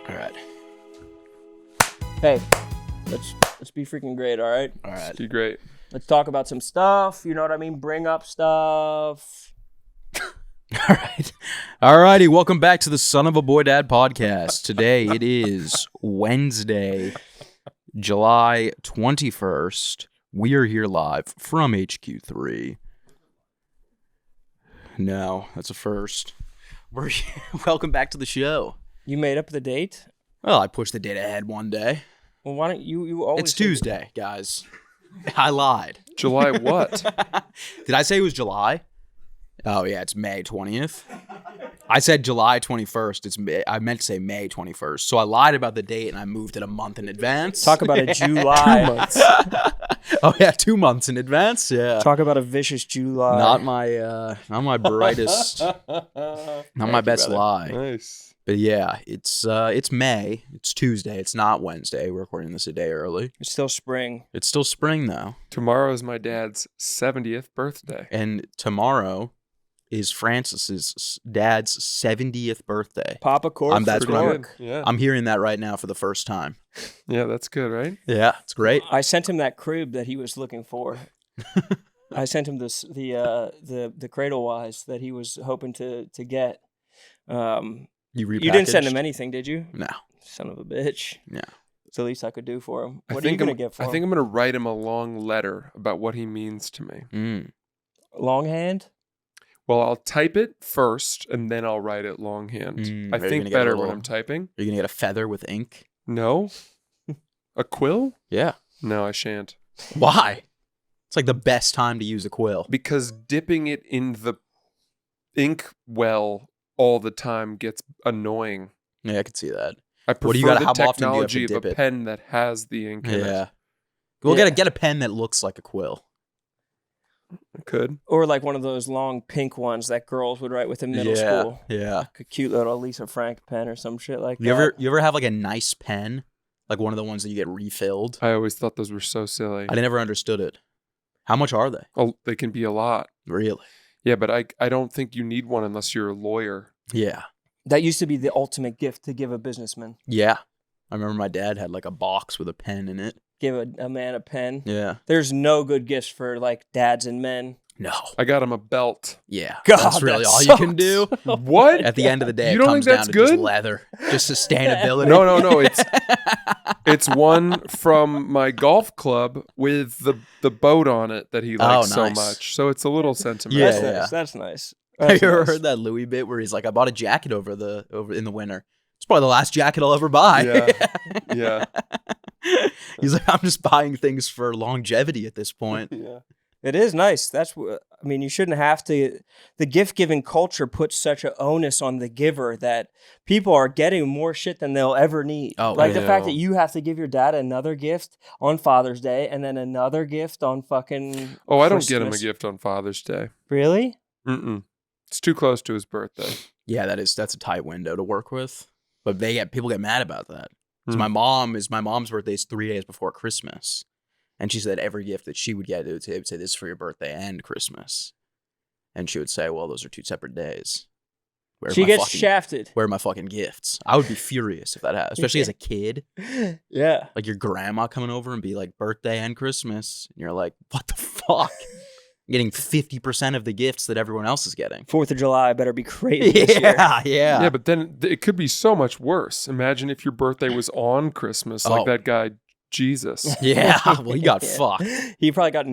All right. Hey, let's be freaking great, all right? All right. Let's be great. Let's talk about some stuff, you know what I mean? Bring up stuff. All right. All righty. Welcome back to the Son of a Boy Dad podcast. Today it is Wednesday, July 21st. We are here live from HQ3. No, that's a first. We're welcome back to the show. You made up the date? Well, I pushed the date ahead one day. Well, why don't you always It's Tuesday, guys. I lied. July what? Did I say it was July? Oh, yeah, it's May 20th. I said July 21st. It's May. I meant to say May 21st. So I lied about the date and I moved it a month in advance. Talk about a July. 2 months. Oh, yeah, 2 months in advance. Yeah. Talk about a vicious July. Not my brightest, not my best lie. Nice. But yeah, it's May. It's Tuesday. It's not Wednesday. We're recording this a day early. It's still spring. It's still spring though. Tomorrow is my dad's 70th birthday. And tomorrow is Francis's dad's 70th birthday. Papa Cork. That's Pretty what good. Yeah. I'm hearing that right now for the first time. Yeah, that's good, right? Yeah, it's great. I sent him that crib that he was looking for. I sent him the cradle wise that he was hoping to get. You didn't send him anything, did you? No. Son of a bitch. Yeah. It's the least I could do for him. I What are you think gonna I'm- get for I him? think I'm going to write him a long letter about what he means to me. Mm. Longhand? Well, I'll type it first, and then I'll write it longhand. Mm, I are you gonna think get a better little- when I'm typing. Are you gonna get a feather with ink? No? A quill? Yeah. No, I shan't. Why? It's like the best time to use a quill. Because dipping it in the ink well all the time gets annoying. Yeah, I could see that. I prefer What do you gotta- the how often do you have to technology of dip a it? pen that has the ink in Yeah. it. Well, Yeah. get a pen that looks like a quill. I could. Or like one of those long pink ones that girls would write with in middle school. Yeah. Like a cute little Lisa Frank pen or some shit like You that. ever have like a nice pen, like one of the ones that you get refilled? I always thought those were so silly. I never understood it. How much are they? Oh, they can be a lot. Really? Yeah, but I don't think you need one unless you're a lawyer. Yeah. That used to be the ultimate gift to give a businessman. Yeah. I remember my dad had like a box with a pen in it. Give a man a pen. Yeah. There's no good gifts for like dads and men. No. I got him a belt. Yeah. God, that's really that all you can do. What? At the end of the day, You it don't comes think down that's to just good? leather, just sustainability. No. It's one from my golf club with the boat on it that he likes so nice. much. So it's a little sentimental. That's Yeah, nice. yeah. That's nice. Have That's you ever nice. heard that Louis bit where he's like, I bought a jacket over in the winter. It's probably the last jacket I'll ever buy. Yeah. He's like, I'm just buying things for longevity at this point. Yeah. It is nice. That's what I mean. You shouldn't have to. The gift giving culture puts such an onus on the giver that people are getting more shit than they'll ever need. Oh, like the yeah. fact that you have to give your dad another gift on Father's Day and then another gift on fucking. Oh, I don't get him a Christmas. gift on Father's Day. Really? Mm-mm. It's too close to his birthday. Yeah, that's a tight window to work with. But people get mad about that. 'Cause Hmm. my mom's birthday is 3 days before Christmas. And she said every gift that she would get, it would say this is for your birthday and Christmas. And she would say, well, those are 2 separate days. She gets shafted. Where are my fucking gifts? I would be furious if that happened, especially as a kid. Yeah. Like your grandma coming over and be like, birthday and Christmas. And you're like, what the fuck? I'm getting 50% of the gifts that everyone else is getting. 4th of July better be crazy this year. Yeah. Yeah, but then it could be so much worse. Imagine if your birthday was on Christmas, like Oh. that guy Jesus. Yeah. Well, he got Yeah. fucked. He probably got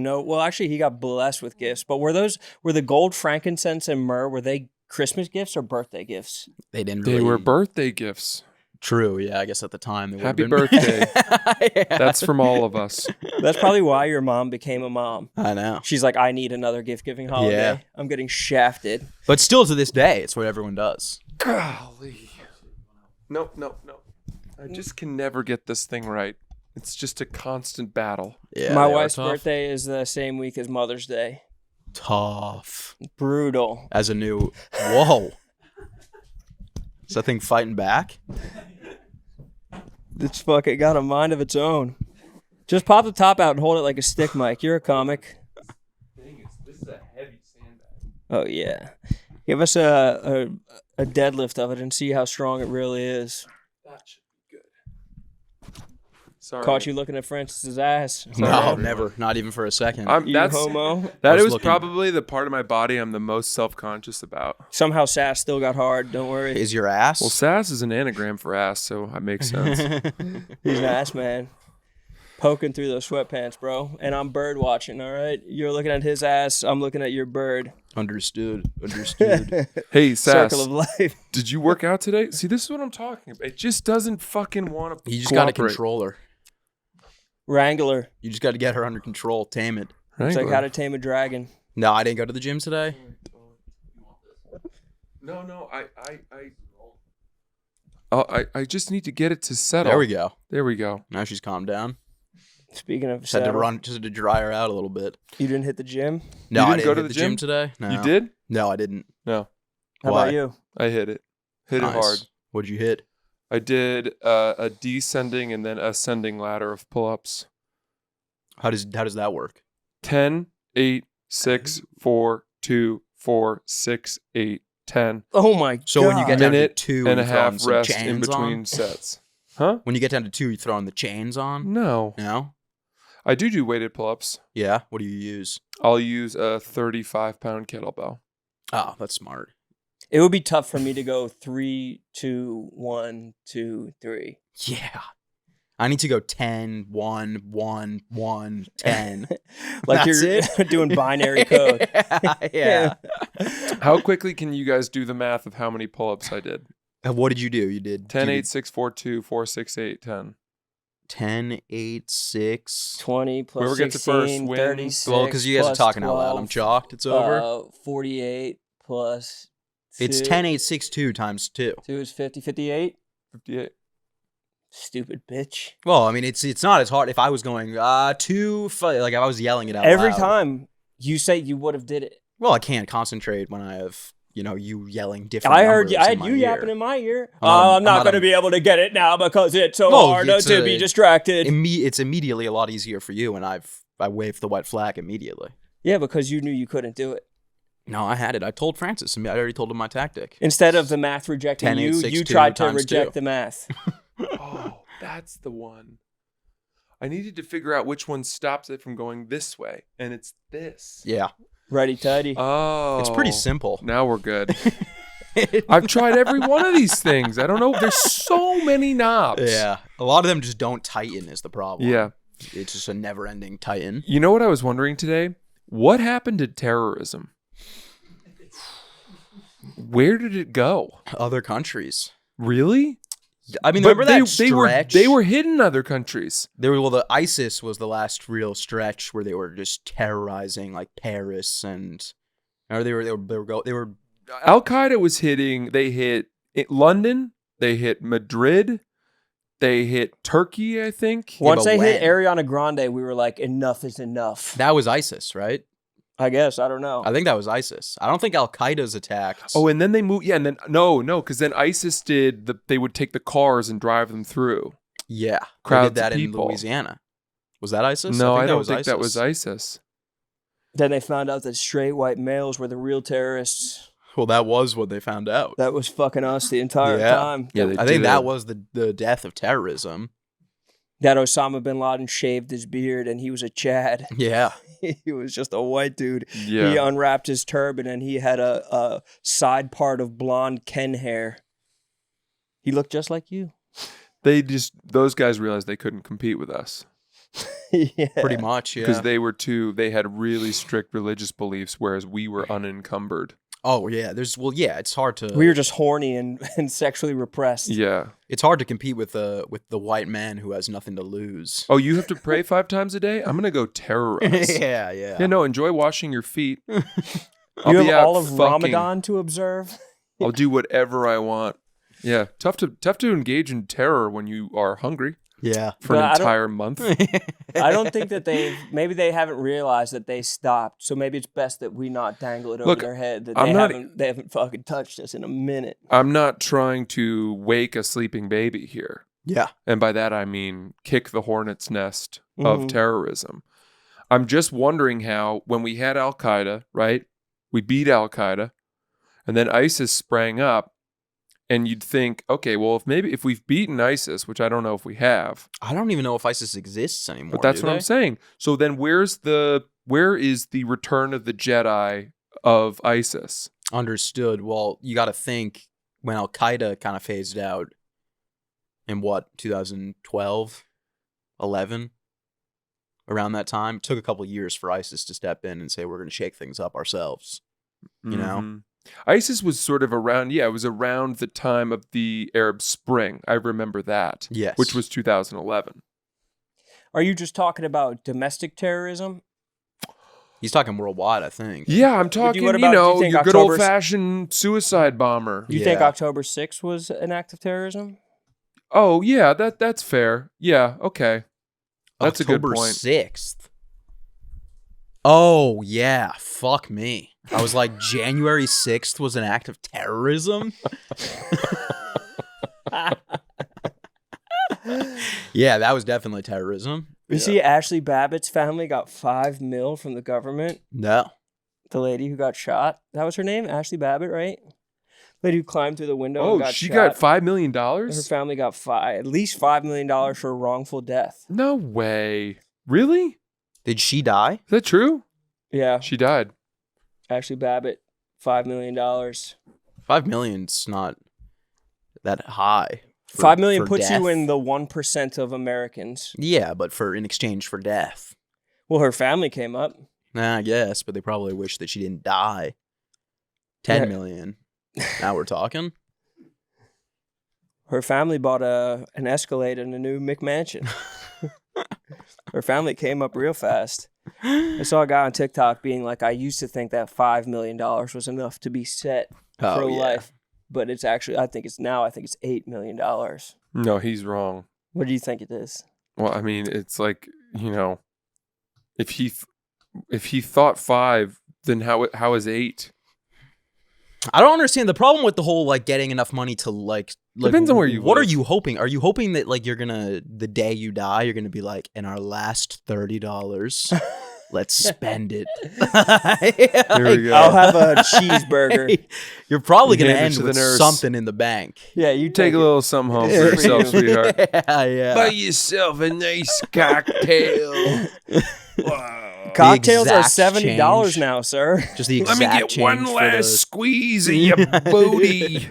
actually he got blessed with gifts. But were the gold, frankincense, and myrrh, were they Christmas gifts or birthday gifts? They didn't They really. were birthday gifts. True. Yeah. I guess at the time. They Happy would've been- birthday. Yeah. That's from all of us. That's probably why your mom became a mom. I know. She's like, I need another gift giving holiday. Yeah. I'm getting shafted. But still to this day, it's what everyone does. Golly. No. I just can never get this thing right. It's just a constant battle. Yeah. My they are wife's tough. birthday is the same week as Mother's Day. Tough. Brutal. As a new. Whoa. Is that thing fighting back? It's fucking got a mind of its own. Just pop the top out and hold it like a stick, Mike. You're a comic. This is a heavy sandbag. Oh, yeah. Give us a deadlift of it and see how strong it really is. That should be good. Sorry. Caught you looking at Francis's ass. No, Sorry. never. Not even for a second. You That's homo. that was was looking- probably the part of my body I'm the most self-conscious about. Somehow sass still got hard. Don't worry. Is your ass? Well, sass is an anagram for ass, so that makes sense. He's an ass man. Poking through those sweatpants, bro. And I'm bird watching, all right? You're looking at his ass. I'm looking at your bird. Understood. Hey, Sass, Circle of life. did you work out today? See, this is what I'm talking about. It just doesn't fucking want to You just got to cooperate. control her. Wrangler. You just got to get her under control. Tame it. It's like how to tame a dragon. No, I didn't go to the gym today. No, I just need to get it to settle. There we go. There we go. Now she's calmed down. Speaking of Just had to settle, run, just to dry her out a little bit. you didn't hit the gym? No, You I didn't didn't go to hit the the gym gym? today. No. You did? No, I didn't. No, How Why? about you? I hit it. Hit Nice. it hard. What'd you hit? I did a descending and then ascending ladder of pull-ups. How does that work? 10, 8, 6, 4, 2, 4, 6, 8, 10. Oh my god. So when you get down to Minute 2 and a you throw on half some rest chains in between on? sets. Huh? When you get down to 2, you throw on the chains on? No. No? I do weighted pull-ups. Yeah? What do you use? I'll use a 35-pound kettlebell. Oh, that's smart. It would be tough for me to go 3, 2, 1, 2, 3. Yeah. I need to go 10, 1, 1, 1, 10. Like That's you're doing binary code. yeah. How quickly can you guys do the math of how many pull-ups I did? And what did you do? You did 10, you 8, did 6, 4, 2, 4, 6, 8, 10. 10, 8, 6. 20 plus Whoever gets it 16, first wins. 36 Well, because you guys are plus talking out loud. 12, I'm chalked. It's over. 48 plus It's 2. 10, 8, 6, 2 times 2. 2 is 50, 58. 58. Stupid bitch. Well, I mean, it's not as hard. If I was going 2, like if I was yelling it out Every loud. time you say you would have did it. Well, I can't concentrate when I have, you yelling different I heard you. numbers I in had my you ear. yapping in my ear. I'm not going to a- be able to get it now because it's so No, hard it's to a- be distracted. It's immediately a lot easier for you, and I waved the white flag immediately. Yeah, because you knew you couldn't do it. No, I had it. I told Francis. I already told him my tactic. Instead of the math rejecting 10, 8, you, 6, you 2 tried to times reject 2. the math. Oh, that's the one. I needed to figure out which one stops it from going this way, and it's this. Yeah, Righty tighty. Oh. it's pretty simple. Now we're good. I've tried every one of these things. I don't know. There's so many knobs. Yeah, a lot of them just don't tighten is the problem. Yeah. It's just a never-ending tighten. You know what I was wondering today? What happened to terrorism? Where did it go? Other countries. Really? I mean, But remember that stretch? They were hidden in other countries. The ISIS was the last real stretch where they were just terrorizing like Paris and, or they were. Al Qaeda was hitting. They hit London. They hit Madrid. They hit Turkey, I think. Once but they hit when? Ariana Grande, we were like, enough is enough. That was ISIS, right? I guess. I don't know. I think that was ISIS. I don't think Al Qaeda's attacked. Oh, and then they moved. Yeah, and then no, because then ISIS did. They would take the cars and drive them through. yeah, crowds they did that of in people. Louisiana. Was that ISIS? No, I that don't think that was ISIS. Then they found out that straight white males were the real terrorists. Well, that was what they found out. That was fucking us the entire Yeah. time. Yeah, they I think did. that was the death of terrorism. That Osama bin Laden shaved his beard and he was a Chad. Yeah. He was just a white dude. Yeah. He unwrapped his turban and he had a side part of blonde Ken hair. He looked just like you. Those guys realized they couldn't compete with us Yeah. Pretty much, yeah. because they had really strict religious beliefs, whereas we were unencumbered. Oh, yeah. It's hard to We were just horny and sexually repressed. Yeah. it's hard to compete with the white man who has nothing to lose. Oh, you have to pray 5 times a day? I'm gonna go terrorize. yeah. Yeah, no, enjoy washing your feet. You I'll have be out all of fucking- Ramadan to observe. I'll do whatever I want. Yeah, tough to engage in terror when you are hungry Yeah. for Well, an I don't- entire month. I don't think that maybe they haven't realized that they stopped. So maybe it's best that we not dangle it over Look, their head that I'm they not- haven't fucking touched us in a minute. I'm not trying to wake a sleeping baby here. Yeah. And by that, I mean kick the hornet's nest of Mhm. terrorism. I'm just wondering how, when we had Al Qaeda, right? We beat Al Qaeda, and then ISIS sprang up, And you'd think, okay, well, if we've beaten ISIS, which I don't know if we have. I don't even know if ISIS exists anymore. But that's what I'm saying. So then where is the return of the Jedi of ISIS? Understood. Well, you got to think when Al Qaeda kind of phased out in 2012, 11, around that time, it took a couple of years for ISIS to step in and say, we're going to shake things up ourselves. You know? ISIS was sort of around, it was around the time of the Arab Spring. I remember that. Yes. Which was 2011. Are you just talking about domestic terrorism? He's talking worldwide, I think. Yeah, I'm talking, what about- do you think your good October- old-fashioned suicide bomber. You think October 6th was an act of terrorism? Oh, yeah, that's fair. Yeah, okay. That's October a good point. 6th. Oh, yeah. Fuck me. I was like, January 6th was an act of terrorism? Yeah, that was definitely terrorism. You see, Ashley Babbitt's family got $5 million from the government. No. The lady who got shot. That was her name? Ashley Babbitt, right? Lady who climbed through the window and got she shot. got $5 million? Her family got at least $5 million for wrongful death. No way. Really? Did she die? Is that true? Yeah. She died. Ashley Babbitt, $5 million. $5 million's not that high. $5 million for puts death. you in the 1% of Americans. Yeah, but in exchange for death. Well, her family came up. Nah, I guess, but they probably wish that she didn't die. 10 Yeah. million. Now we're talking. Her family bought an Escalade and a new McMansion. Her family came up real fast. I saw a guy on TikTok being like, I used to think that $5 million was enough to be set for life. But it's actually, I think it's $8 million. No, he's wrong. What do you think it is? Well, I mean, it's like, if he thought 5, then how is 8? I don't understand the problem with the whole like getting enough money to like depends on where you What live. are you hoping? Are you hoping that like the day you die, you're gonna be like, in our last $30, let's spend it. Here we go. I'll have a cheeseburger. You're probably You gonna hand it end to the with nurse. something in the bank. Yeah, you Take a little something home for yourself, sweetheart. Yeah. Buy yourself a nice cocktail. Wow. Cocktails are exact $70 change. now, sir. Just the Let exact me get change one for last those. squeeze of your booty.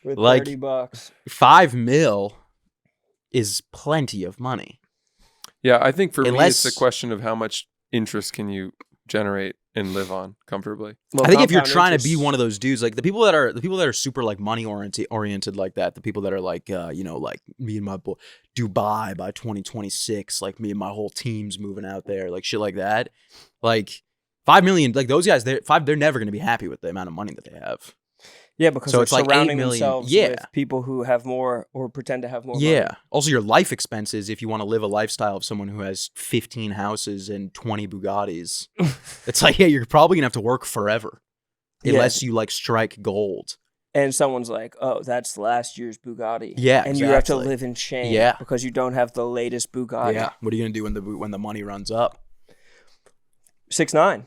With Like- $30. $5 million is plenty of money. Yeah, I think for me, Unless- it's a question of how much interest can you generate and live on comfortably. Well, I think if you're compound trying to interest- be one of those dudes, like the people that are super like money oriented like that, the people that are like like me and my boy Dubai by 2026, like me and my whole team's moving out there, like shit like that. Like 5 million, like those guys, they're never going to be happy with the amount of money that they have. Yeah, because So they're it's like 8 surrounding million. themselves Yeah. with people who have more or pretend to have more Yeah. money. Also, your life expenses, if you want to live a lifestyle of someone who has 15 houses and 20 Bugattis, it's like, yeah, you're probably going to have to work forever. Yeah. Unless you like strike gold. And someone's like, oh, that's last year's Bugatti. Yeah, And you have to exactly. live in shame Yeah. because you don't have the latest Bugatti. Yeah. What are you going to do when the money runs up? 6ix9ine.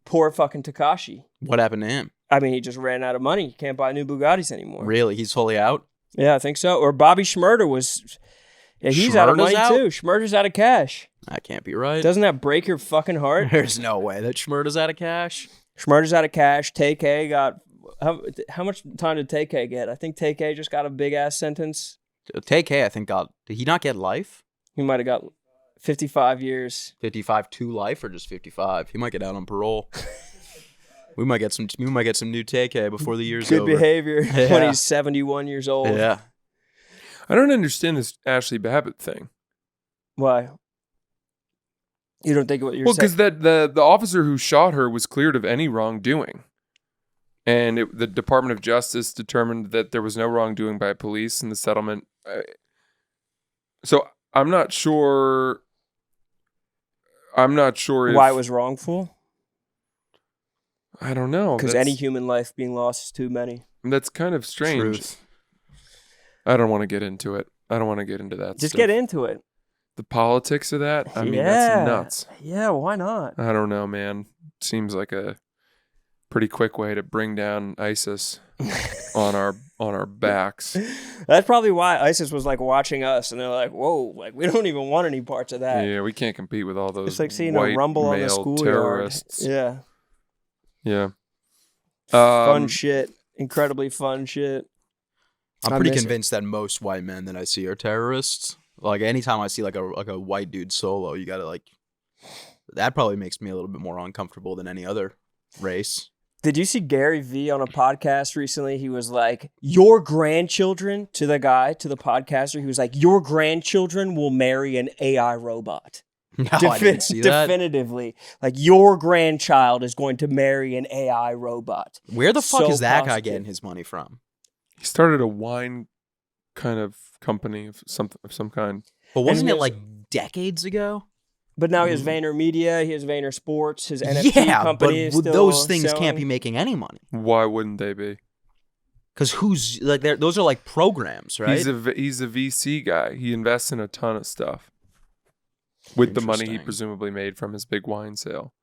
Poor fucking Tekashi. What happened to him? I mean, he just ran out of money. You can't buy new Bugattis anymore. Really? He's fully out? Yeah, I think so. Or Bobby Schmurda was... Yeah, he's out of Schmurda's money out? too. Schmurda's out of cash. That can't be right. Doesn't that break your fucking heart? There's no way that Schmurda's out of cash. Schmurda's out of cash. Tay-K got... How much time did Tay-K get? I think Tay-K just got a big-ass sentence. TK, I think, did he not get life? He might have got 55 years. 55 to life or just 55? He might get out on parole. We might get some new TK before the year's Good over. behavior when Yeah. he's 71 years old. Yeah. I don't understand this Ashley Babbitt thing. Why? You don't think what you're Well, saying? because the officer who shot her was cleared of any wrongdoing. And the Department of Justice determined that there was no wrongdoing by police in the settlement. So I'm not sure. If, Why it was wrongful? I don't know. Because That's- any human life being lost is too many. That's kind of strange. Truth. I don't want to get into it. I don't want to get into that. Just stuff. get into it. The politics of that. I mean, Yeah. that's nuts. Yeah, why not? I don't know, man. Seems like a pretty quick way to bring down ISIS on our backs. That's probably why ISIS was like watching us, and they're like, "Whoa, like we don't even want any parts of that." Yeah, we can't compete with all those. It's like seeing white a rumble on the male schoolyard. terrorists. Yeah, Yeah. fun shit, incredibly fun shit. I'm I pretty miss it. convinced that most white men that I see are terrorists. Like anytime I see like a white dude solo, you gotta like that probably makes me a little bit more uncomfortable than any other race. Did you see Gary Vee on a podcast recently? He was like, "Your grandchildren," to the podcaster. He was like, "Your grandchildren will marry an AI robot." No, I didn't see that. Definitively, like your grandchild is going to marry an AI robot. Where the fuck So is that guy positive. getting his money from? He started a wine kind of company of some kind. But wasn't And it like decades ago? But now he has VaynerMedia, he has Vayner Sports, his NFT Yeah, company is but still those things selling. can't be making any money. Why wouldn't they be? Because who's like those are like programs, right? He's a VC guy. He invests in a ton of stuff with the money he Interesting. presumably made from his big wine sale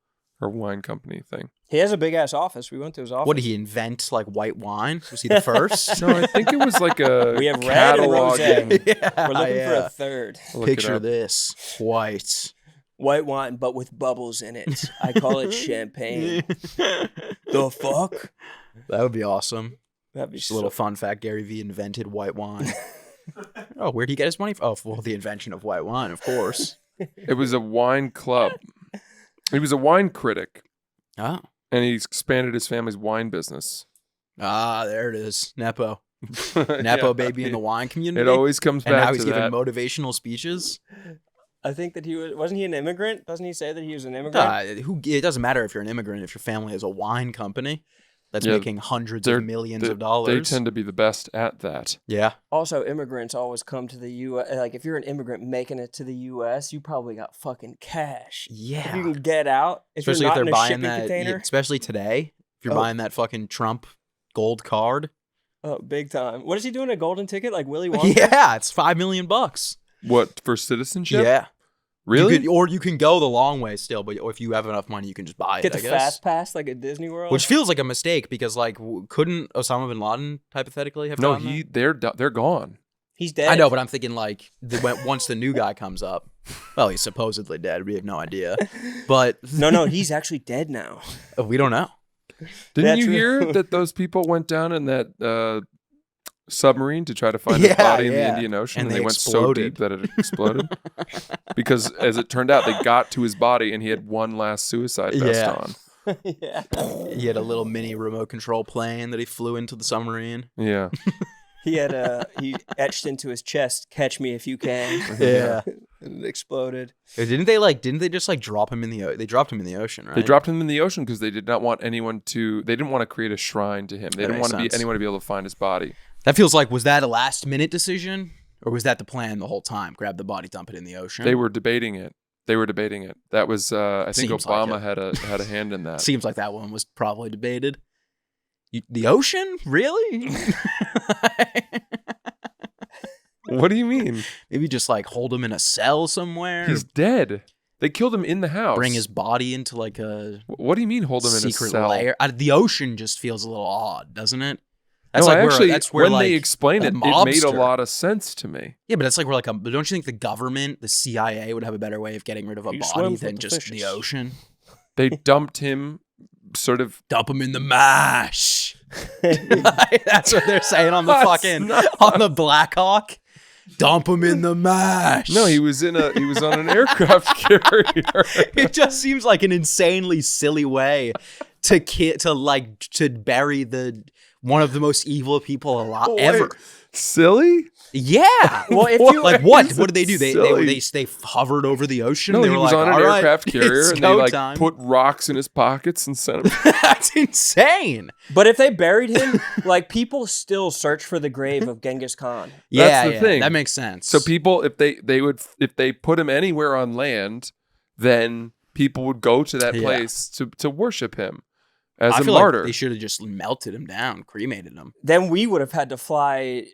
or wine company thing. He has a big ass office. We went to his office. What did he invent? Like white wine? Was he the first? No, I think it was like a We have red and cataloging. rosé. Yeah, We're looking for yeah. a third. Look it Picture up. this: white. White wine, but with bubbles in it. I call it champagne. The fuck? That would be awesome. That'd be Just a little fun fact: Gary Vee invented white wine. Oh, where'd he get his money from? Oh, well, the invention of white wine, of course. It was a wine club. He was a wine critic, Oh, and he expanded his family's wine business. there it is. Nepo, Nepo, baby in the wine community. It always comes and back now to he's giving that. motivational speeches. I think that wasn't he an immigrant? Doesn't he say that he was an immigrant? It doesn't matter if you're an immigrant if your family has a wine company that's Yeah, making hundreds they're- of millions They of dollars. tend to be the best at that. Yeah, Also, immigrants always come to the U.S. Like, if you're an immigrant making it to the U.S., you probably got fucking cash. If yeah. you can get out, Especially you're if not they're in a buying shipping that. container. Especially today, if you're Oh. buying that fucking Trump gold card. Oh, big time. What is he doing? A golden ticket like Willy Wonka? Yeah, it's $5 million. What, for citizenship? Yeah, Really? or you can go the long way still, but if you have enough money, you can just buy Get it. the I guess. fast pass like at Disney World? Which feels like a mistake because like couldn't Osama bin Laden hypothetically have No, gotten that? they're gone. He's dead. I know, but I'm thinking like once the new guy comes up, well, he's supposedly dead. We have no idea, but No, he's actually dead now. we don't know. Didn't That's you real. hear that those people went down in that submarine to try to find his Yeah, body in the yeah. Indian Ocean, And and they they went so exploded. deep that it exploded? Because as it turned out, they got to his body and he had one last suicide vest Yeah. on. Yeah. He had a little mini remote control plane that he flew into the submarine. Yeah. He had he etched into his chest, "Catch me if you can." Yeah. And it exploded. Didn't they just like drop him in the they dropped him in the ocean, right? They dropped him in the ocean because they did not want anyone to. They didn't want to create a shrine to him. They That didn't makes want sense. anyone to be able to find his body. That feels like, was that a last minute decision or was that the plan the whole time? Grab the body, dump it in the ocean. They were debating it. That was. I think Seems like Obama it. had a hand in that. Seems like that one was probably debated. The ocean, really? What do you mean? Maybe just like hold him in a cell somewhere. He's dead. They killed him in the house. bring his body into like a What do you mean? Hold him in a secret cell? layer. The ocean just feels a little odd, doesn't it? No, like actually, that's where when like, they explained a it, it made a mobster- lot of sense to me. Yeah, but that's like we're like don't you think the government, the CIA, would have a better way of getting rid of a He body swims than with the just fishes. the ocean? They dumped him sort of. Dump him in the mash. That's what they're saying on the That's fucking not- on the Blackhawk. Dump him in the mash. No, he was on an aircraft carrier. It just seems like an insanely silly way to bury one of the most evil people alive ever. Wait, silly? Yeah. Well, if you Like what? Is What did it they do? silly? They hovered over the ocean. No, they he were was like, on an "All right, aircraft carrier, it's and they go like time." put rocks in his pockets and sent him. That's insane. But if they buried him, like people still search for the grave of Genghis Khan. Yeah, the yeah, thing. that makes sense. So people, if they put him anywhere on land, then people would go to that Yeah. place to worship him as I a feel martyr. like they should have just melted him down, cremated him. Then we would have had to fly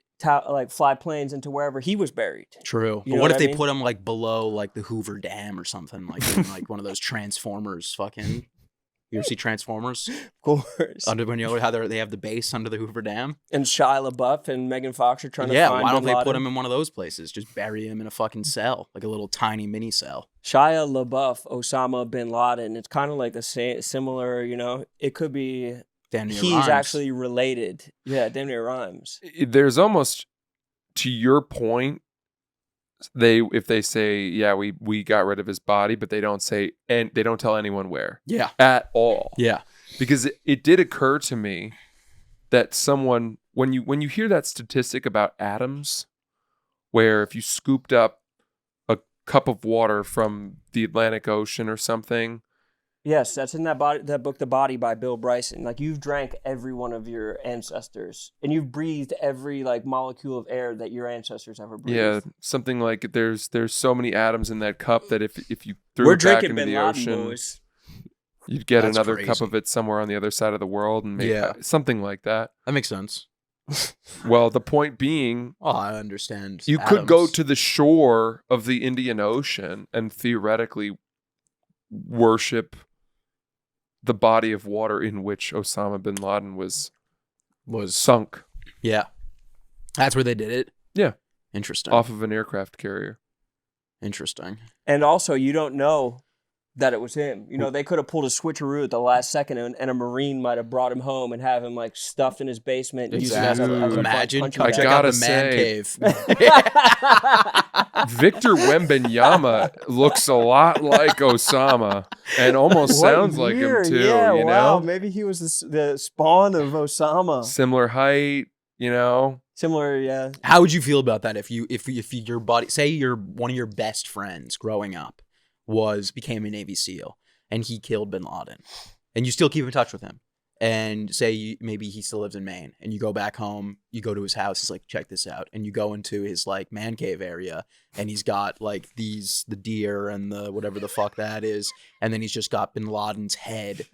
planes into wherever he was buried. True. You But know what if what I they mean? put him like below like the Hoover Dam or something, like in like one of those Transformers fucking You ever see Transformers? Of course. Under when you know how they have the base under the Hoover Dam? And Shia LaBeouf and Megan Fox are trying to Yeah, find why don't Bin they Laden. put him in one of those places? Just bury him in a fucking cell, like a little tiny mini cell. Shia LaBeouf, Osama Bin Laden. It's kind of like the same, similar, you know. It could be Damn near he's rhymes. actually related. Yeah, damn near rhymes. There's almost, to your point, if they say, yeah, we got rid of his body, but they don't say, and they don't tell anyone where. Yeah. At all. Yeah. Because it did occur to me that someone, when you hear that statistic about atoms, where if you scooped up a cup of water from the Atlantic Ocean or something. Yes, that's in that book, The Body by Bill Bryson. Like, you've drank every one of your ancestors, and you've breathed every like molecule of air that your ancestors ever breathed. Yeah, something like there's so many atoms in that cup that if you threw We're it back drinking into Bin the Laden, ocean, boys. you'd get That's another crazy. cup of it somewhere on the other side of the world, and maybe something like that. That makes sense. Well, the point being, Oh, I understand. you could go atoms. to the shore of the Indian Ocean and theoretically worship the body of water in which Osama bin Laden was sunk. Yeah. That's where they did it? Yeah. Interesting. Off of an aircraft carrier. Interesting. And also, you don't know that it was him. You know, they could have pulled a switcheroo at the last second, and a Marine might have brought him home and have him like stuffed in his basement. And use him as a Imagine. punching I Check bag. out gotta the man say- cave. Victor Wembanyama looks a lot like Osama and almost What sounds like him year? too, Yeah, you wow. know? Maybe he was the spawn of Osama. Similar height, you know? Similar, yeah. How would you feel about that if your buddy, say you're one of your best friends growing up became a Navy SEAL and he killed Bin Laden and you still keep in touch with him, and say maybe he still lives in Maine, and you go back home, you go to his house, he's like, check this out, and you go into his like man cave area, and he's got like the deer and the whatever the fuck that is, and then he's just got Bin Laden's head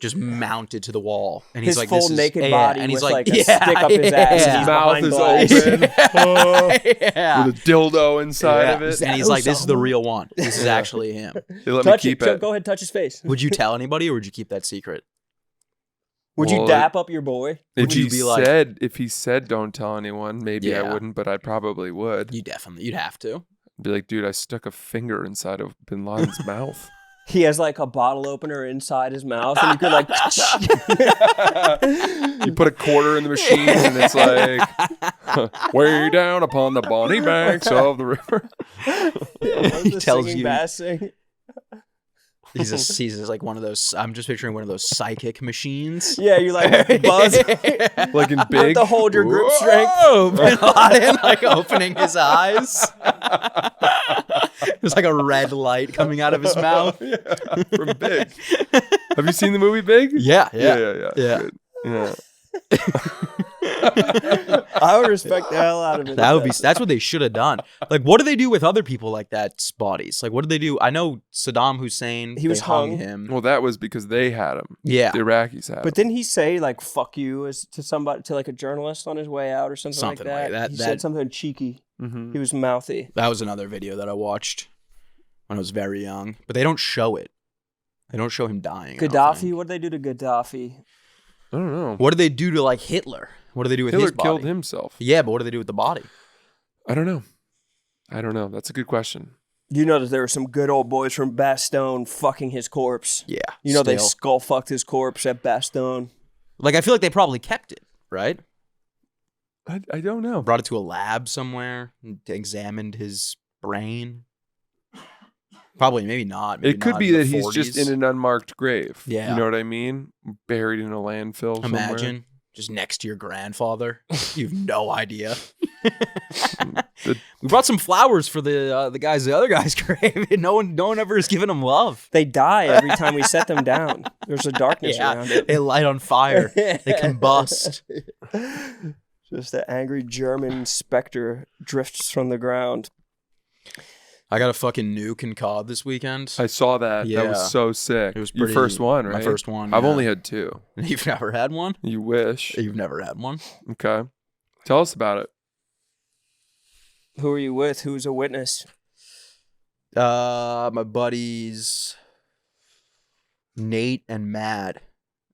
just mounted to the wall, and he's His like, full this is, naked body and he's with like, like a stick up his ass. And he's Mouth behind is glass. open. yeah. With a dildo inside of it. And he's like, this is the real one. This is actually him. They let me Touch keep it. it. Go ahead, touch his face. Would you tell anybody, or would you keep that secret? Would you Well, dap up your boy? If Would he you be like- if he said don't tell anyone, maybe I Yeah. wouldn't, but I probably would. You'd have to. Be like, dude, I stuck a finger inside of Bin Laden's mouth. He has like a bottle opener inside his mouth, and you could like. You put a quarter in the machine, and it's like way down upon the bonny banks of the river. He tells you. Bass sing. He's just like one of those. I'm just picturing one of those psychic machines. Yeah, you like buzz. Like in You have Big. to hold your grip strength. Whoa, Bin Laden, like opening his eyes. There's like a red light coming out of his mouth. Yeah, from Big. Have you seen the movie Big? Yeah. Yeah. Yeah. Yeah. I would respect the hell out of it. That's what they should have done. Like, what do they do with other people like that's bodies? Like, what did they do? I know Saddam Hussein. He was they hung hung. him. Well, that was because they had him. Yeah. The Iraqis had him. But didn't he say like "fuck you" to somebody, to like a journalist on his way out or something Something like like that? that. He That- said something cheeky. Mhm. He was mouthy. That was another video that I watched when I was very young, but they don't show it. They don't show him dying. I don't Gaddafi. think. What did they do to Gaddafi? I don't know. What did they do to like Hitler? What do they do with Hitler his body? killed himself. Yeah, but what do they do with the body? I don't know. That's a good question. You know that there were some good old boys from Bastogne fucking his corpse. Yeah, You know they still. skull fucked his corpse at Bastogne. Like I feel like they probably kept it, right? I don't know. Brought it to a lab somewhere, and examined his brain. Probably, maybe not. Maybe It could not be in the that he's just 40s. in an unmarked grave. Yeah. You know what I mean? Buried in a landfill somewhere. Imagine just next to your grandfather. You've no idea. We brought some flowers for the other guy's grave. No one ever has given him love. They die every time we set them down. There's a darkness around it. They light on fire. They combust. Just an angry German specter drifts from the ground. I got a fucking nuke and cod this weekend. I saw that. That Yeah. was so sick. It was Your pretty- first one, right? My first one. I've yeah. only had 2. You've never had one? You wish. You've never had one? Okay. Tell us about it. Who are you with? Who's a witness? My buddies. Nate and Matt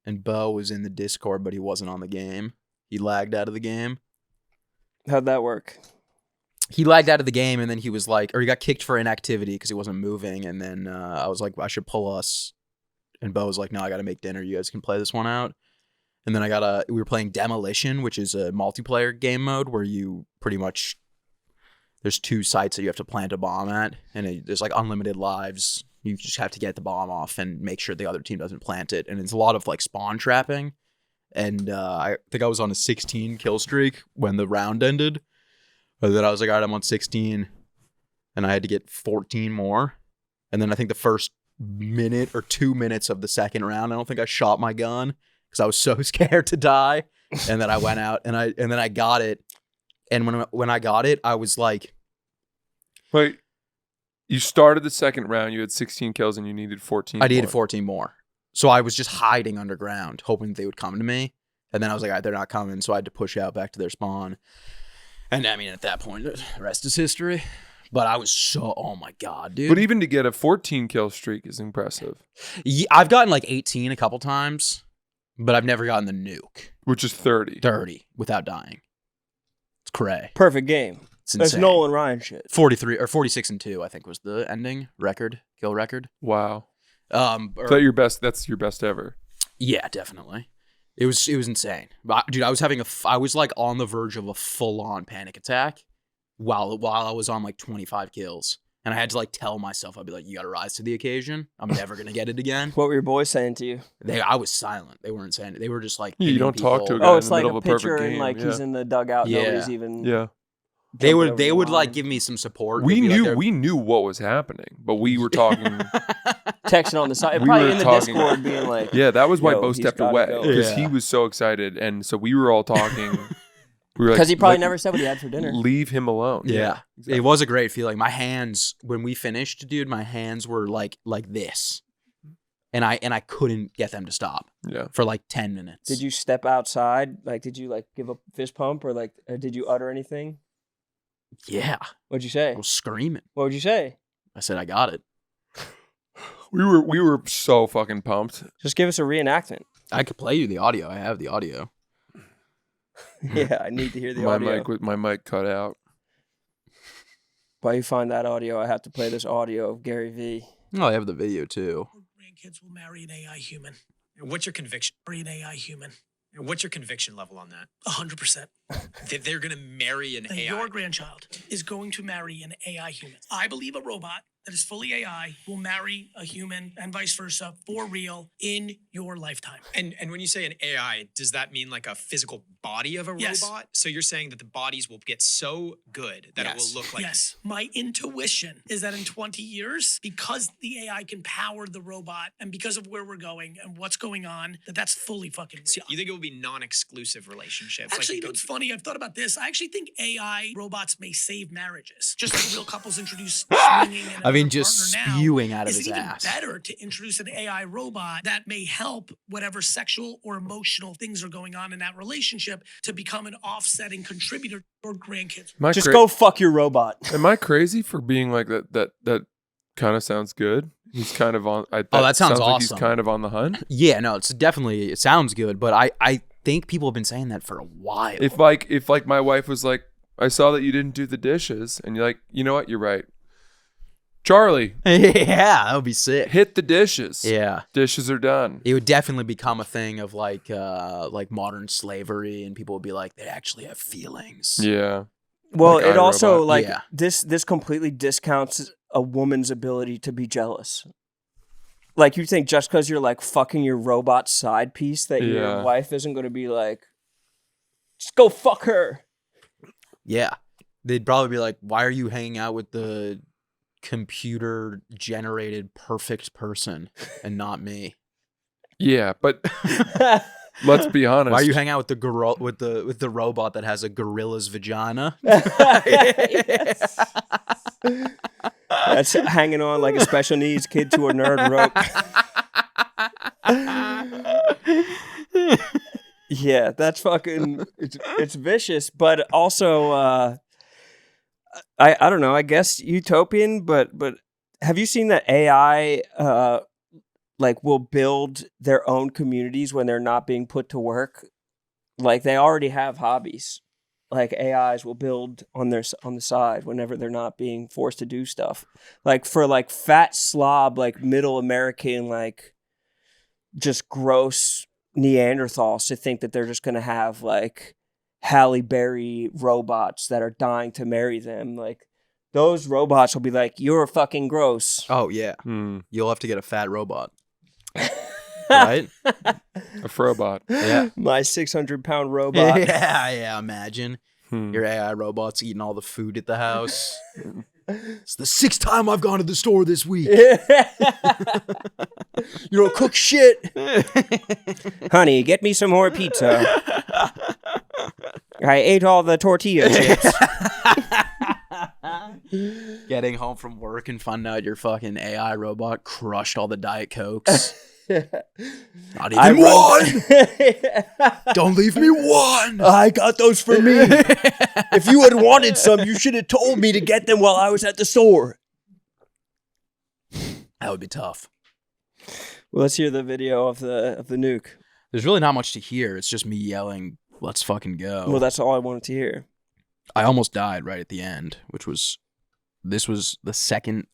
and Bo was in the Discord, but he wasn't on the game. He lagged out of the game. How'd that work? He lagged out of the game, and then he was like, or he got kicked for inactivity because he wasn't moving. And then I was like, I should pull us. And Bo was like, no, I got to make dinner. You guys can play this one out. And then we were playing Demolition, which is a multiplayer game mode where you pretty much, there's 2 sites that you have to plant a bomb at. And there's like unlimited lives. You just have to get the bomb off and make sure the other team doesn't plant it. And it's a lot of like spawn trapping. And I think I was on a 16 kill streak when the round ended. But then I was like, all right, I'm on 16. And I had to get 14 more. And then I think the first minute or 2 minutes of the second round, I don't think I shot my gun because I was so scared to die. And then I went out and then I got it. And when I got it, I was like, wait, you started the second round, you had 16 kills and you needed 14 I needed more. 14 more. So I was just hiding underground, hoping they would come to me. And then I was like, all right, they're not coming. So I had to push out back to their spawn. And I mean, at that point, the rest is history. But I was so, oh my God, dude. But even to get a 14 kill streak is impressive. Yeah, I've gotten like 18 a couple times, but I've never gotten the nuke. Which is 30. 30 without dying. It's cray. Perfect game. It's That's insane. Nolan Ryan shit. 43 or 46-2, I think was the ending kill record. Wow. Or- That's your best ever. Yeah, definitely. It was insane. But, dude, I was like on the verge of a full-on panic attack while I was on like 25 kills. And I had to like tell myself, I'd be like, you got to rise to the occasion. I'm never going to get it again. What were your boys saying to you? I was silent. They weren't saying it. They were just like, You don't hitting talk to a people. guy Oh, in it's the like middle a of a perfect picture and game, like yeah. he's in the dugout. Yeah. Nobody's even. Yeah. They jumping would over the like line. give me some support. We They'd be like, knew they're- we knew what was happening, but we were talking. Texting on the side, We probably were in the talking- Discord, being like, Yeah, that was why Yo, Bo he's stepped gotta away go. because Yeah. he was so excited, and so we were all talking. We were like, because he probably "Let- never said what he had for dinner. leave him alone. Yeah. exactly. It was a great feeling. My hands, when we finished, dude, my hands were like this. And I couldn't get them to stop Yeah. for like 10 minutes. Did you step outside? Like, did you like give a fist pump or like, did you utter anything? Yeah. What'd you say? I was screaming. What would you say? I said, I got it. We were so fucking pumped. Just give us a reenactment. I could play you the audio. I have the audio. Yeah, I need to hear the my audio. mic cut out. While you find that audio, I have to play this audio of Gary Vee. Oh, I have the video too. Grandkids will marry an AI human. What's your conviction? Marry an AI human. What's your conviction level on that? 100%. That they're going to marry an AI. Your grandchild is going to marry an AI human. I believe a robot that is fully AI will marry a human and vice versa for real in your lifetime. And when you say an AI, does that mean like a physical body of a Yes. robot? So you're saying that the bodies will get so good that it Yes. will look like Yes. My intuition is that in 20 years, because the AI can power the robot and because of where we're going and what's going on, that's fully fucking real. So you think it will be non-exclusive relationships? Actually, like you know what's funny? I've thought about this. I actually think AI robots may save marriages. Just like real couples introduce swinging and I mean, another just partner now. spewing out of Is his it even ass. better to introduce an AI robot that may help whatever sexual or emotional things are going on in that relationship to become an offsetting contributor to your grandkids? Am I Just go fuck your robot. Am I crazy for being like that? That kind of sounds good. He's kind of on. That sounds like he's awesome. kind of on the hunt. Yeah, no, it sounds good, but I think people have been saying that for a while. If like my wife was like, I saw that you didn't do the dishes, and you're like, you know what, you're right. Charlie, Yeah, that would be sick. hit the dishes. Yeah. Dishes are done. It would definitely become a thing of like modern slavery, and people would be like, they actually have feelings. Yeah. Well, Like it also iRobot. like Yeah. this completely discounts a woman's ability to be jealous. Like you think just because you're like fucking your robot side piece that Yeah. your wife isn't going to be like, just go fuck her. Yeah. They'd probably be like, why are you hanging out with the computer generated perfect person and not me? Yeah, but let's be honest. Why are you hanging out with the with the robot that has a gorilla's vagina? That's hanging on like a special needs kid to a nerd rope. Yeah, that's fucking. It's vicious, but also, I don't know. I guess utopian, but have you seen that AI like will build their own communities when they're not being put to work. Like they already have hobbies. Like AIs will build on the side whenever they're not being forced to do stuff. Like for like fat slob, like middle American, like just gross Neanderthals to think that they're just going to have like Halle Berry robots that are dying to marry them. Like those robots will be like, you're fucking gross. Oh yeah, Hmm. you'll have to get a fat robot, right? A frobot. Yeah. My 600-pound robot. Yeah. Imagine Hmm. your AI robot's eating all the food at the house. It's the 6th time I've gone to the store this week. You don't cook shit. Honey, get me some more pizza. I ate all the tortilla chips. Getting home from work and finding out your fucking AI robot crushed all the Diet Cokes. Not even one! Don't leave me one! I got those for me. If you had wanted some, you should have told me to get them while I was at the store. That would be tough. Well, let's hear the video of the nuke. There's really not much to hear. It's just me yelling, let's fucking go. Well, that's all I wanted to hear. I almost died right at the end, this was the second.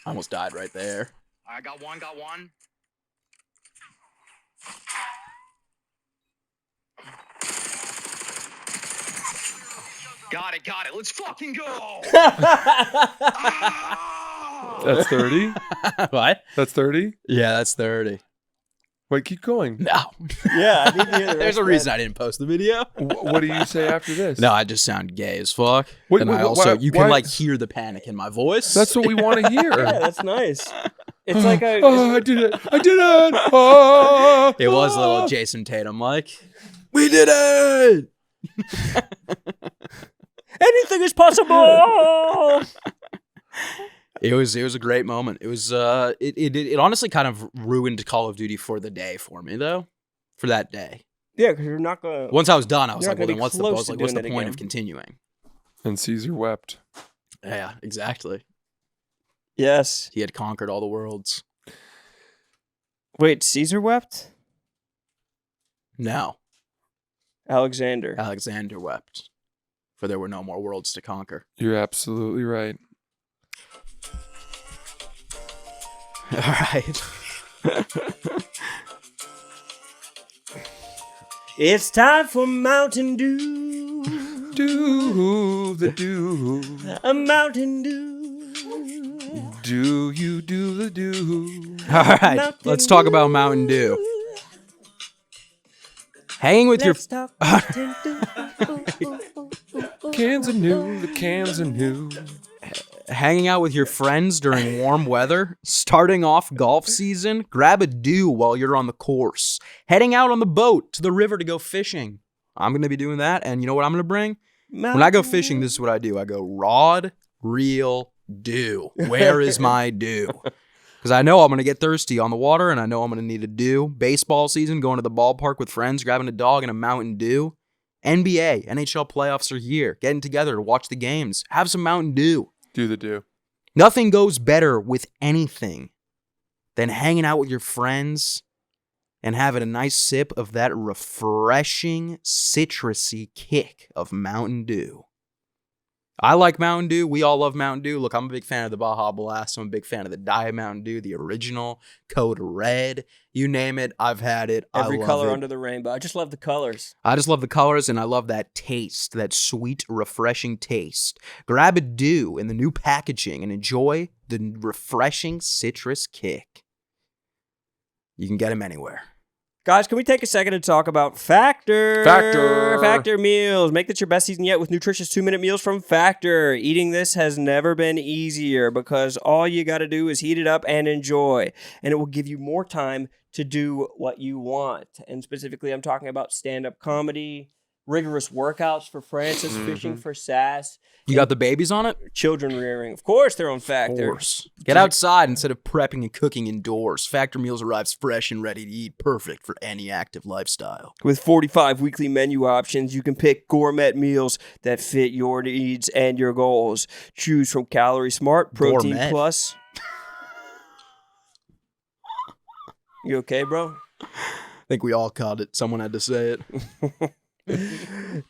I almost died right there. I got one. Got it. Let's fucking go. That's 30? What? That's 30? Yeah, that's 30. Wait, keep going. No. Yeah, I need to hear the There's rest a of reason that. I didn't post the video. What do you say after this? No, I just sound gay as fuck. Wait, and wait, I also, why- you can why- like hear the panic in my voice. That's what we want to hear. Yeah, that's nice. It's like a. Oh, I did it. Oh, It was a little Jason Tatum like, we did it! Anything is possible. It was a great moment. It was it honestly kind of ruined Call of Duty for the day for me though. For that day. Yeah, because you're not gonna. Once I was done, I was You're like, not well gonna then be what's close to the doing it point again. of continuing? And Caesar wept. Yeah, exactly. Yes. He had conquered all the worlds. Wait, Caesar wept? No. Alexander. Alexander wept. For there were no more worlds to conquer. You're absolutely right. All right. It's time for Mountain Dew. Do the do. A Mountain Dew. Do you do the do? All right. Mountain Let's talk about Mountain Dew. Hanging with Let's talk Mountain Dew. Cans are new, the cans are new. hanging out with your friends during warm weather, starting off golf season, grab a dew while you're on the course, heading out on the boat to the river to go fishing. I'm going to be doing that, and you know what I'm going to bring? When I go fishing, this is what I do. I go rod, reel, dew. Where is my dew? Because I know I'm going to get thirsty on the water, and I know I'm going to need a dew. Baseball season, going to the ballpark with friends, grabbing a dog and a Mountain Dew. NBA, NHL playoffs are here. Getting together to watch the games. Have some Mountain Dew. Do the do. Nothing goes better with anything than hanging out with your friends and having a nice sip of that refreshing, citrusy kick of Mountain Dew. I like Mountain Dew. We all love Mountain Dew. Look, I'm a big fan of the Baja Blast. I'm a big fan of the Diet Mountain Dew, the original, Code Red. You name it, I've had it. Every I love color it. under the rainbow. I just love the colors. I just love the colors, and I love that taste, that sweet, refreshing taste. Grab a Dew in the new packaging and enjoy the refreshing citrus kick. You can get them anywhere. Guys, can we take a second to talk about Factor? Factor meals. Make this your best season yet with nutritious 2-minute meals from Factor. Eating this has never been easier because all you got to do is heat it up and enjoy. And it will give you more time to do what you want. And specifically, I'm talking about stand-up comedy, rigorous workouts for Francis, fishing for Sass, You got the babies on it? children rearing. Of course, they're on Of Factor. course. Get outside instead of prepping and cooking indoors. Factor Meals arrives fresh and ready to eat, perfect for any active lifestyle. With 45 weekly menu options, you can pick gourmet meals that fit your needs and your goals. Choose from Calorie Smart, Protein Gourmet. Plus. You okay, bro? I think we all caught it. Someone had to say it.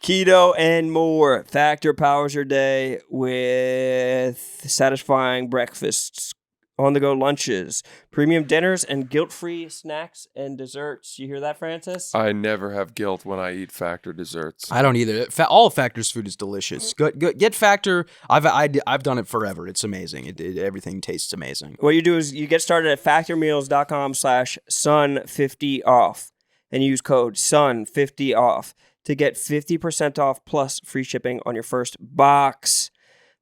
Keto and more. Factor powers your day with satisfying breakfasts, on-the-go lunches, premium dinners, and guilt-free snacks and desserts. You hear that, Francis? I never have guilt when I eat Factor desserts. I don't either. All Factor's food is delicious. Get Factor. I've done it forever. It's amazing. Everything tastes amazing. What you do is you get started at factormeals.com/sun50off and use code SUN50off to get 50% off plus free shipping on your first box.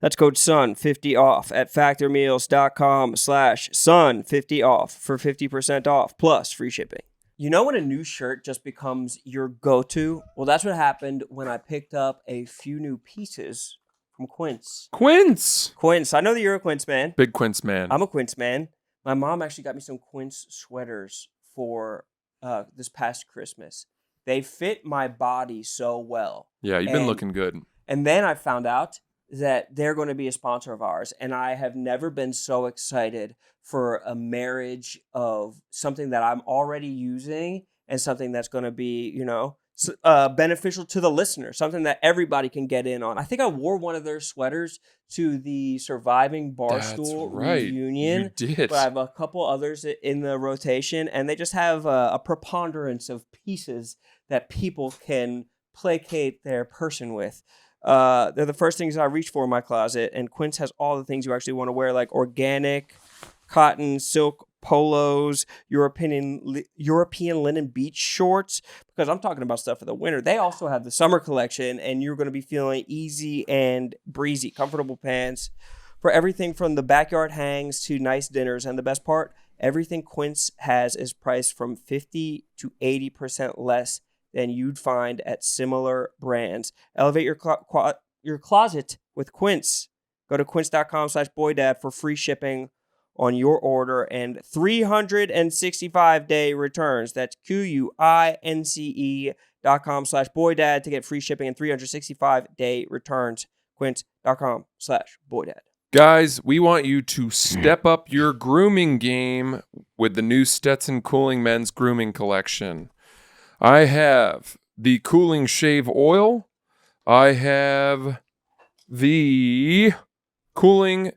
That's code SUN50off at factormeals.com/sun50off for 50% off plus free shipping. You know when a new shirt just becomes your go-to? Well, that's what happened when I picked up a few new pieces from Quince. Quince! Quince, I know that you're a Quince man. Big Quince man. I'm a Quince man. My mom actually got me some Quince sweaters for this past Christmas. They fit my body so well. Yeah, you've been looking good. And then I found out that they're going to be a sponsor of ours. And I have never been so excited for a marriage of something that I'm already using and something that's going to be, beneficial to the listener, something that everybody can get in on. I think I wore one of their sweaters to the Surviving Barstool reunion. You did. But I have a couple others in the rotation, and they just have a preponderance of pieces that people can placate their person with. They're the first things I reach for in my closet, and Quince has all the things you actually want to wear, like organic, cotton, silk, polos, European linen beach shorts, because I'm talking about stuff for the winter. They also have the summer collection, and you're going to be feeling easy and breezy, comfortable pants for everything from the backyard hangs to nice dinners. And the best part, everything Quince has is priced from 50 to 80% less than you'd find at similar brands. Elevate your closet with Quince. Go to quince.com/boydad for free shipping on your order and 365-day returns. That's QUINCE.com/boydad to get free shipping and 365-day returns. Quince.com/boydad. Guys, we want you to step up your grooming game with the new Stetson Cooling Men's Grooming Collection. I have the Cooling Shave Oil. I have the Cooling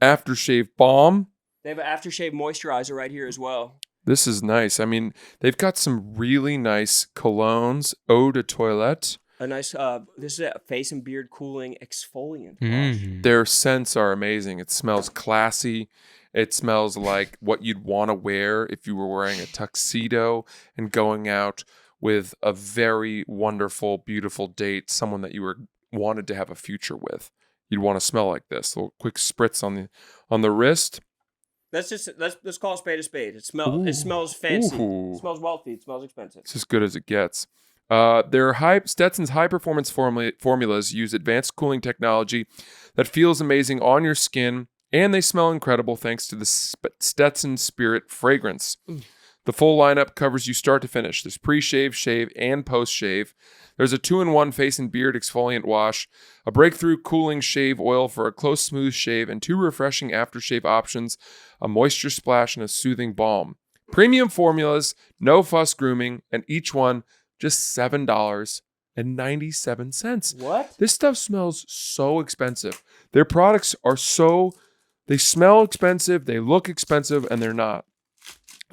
Aftershave Balm. They have an aftershave moisturizer right here as well. This is nice. I mean, they've got some really nice colognes, eau de toilette. A nice, this is a face and beard cooling exfoliant wash. Their scents are amazing. It smells classy. It smells like what you'd want to wear if you were wearing a tuxedo and going out with a very wonderful, beautiful date, someone that you wanted to have a future with. You'd want to smell like this. A little quick spritz on the wrist. Let's call a spade a spade. It smells fancy. Ooh. It smells wealthy. It smells expensive. It's as good as it gets. Stetson's high-performance formulas use advanced cooling technology that feels amazing on your skin, and they smell incredible thanks to the Stetson Spirit fragrance. The full lineup covers you start to finish. There's pre-shave, shave, and post-shave. There's a 2-in-1 face and beard exfoliant wash, a breakthrough cooling shave oil for a close, smooth shave, and 2 refreshing aftershave options, a moisture splash and a soothing balm. Premium formulas, no fuss grooming, and each one just $7.97. What? This stuff smells so expensive. Their products are they smell expensive, they look expensive, and they're not.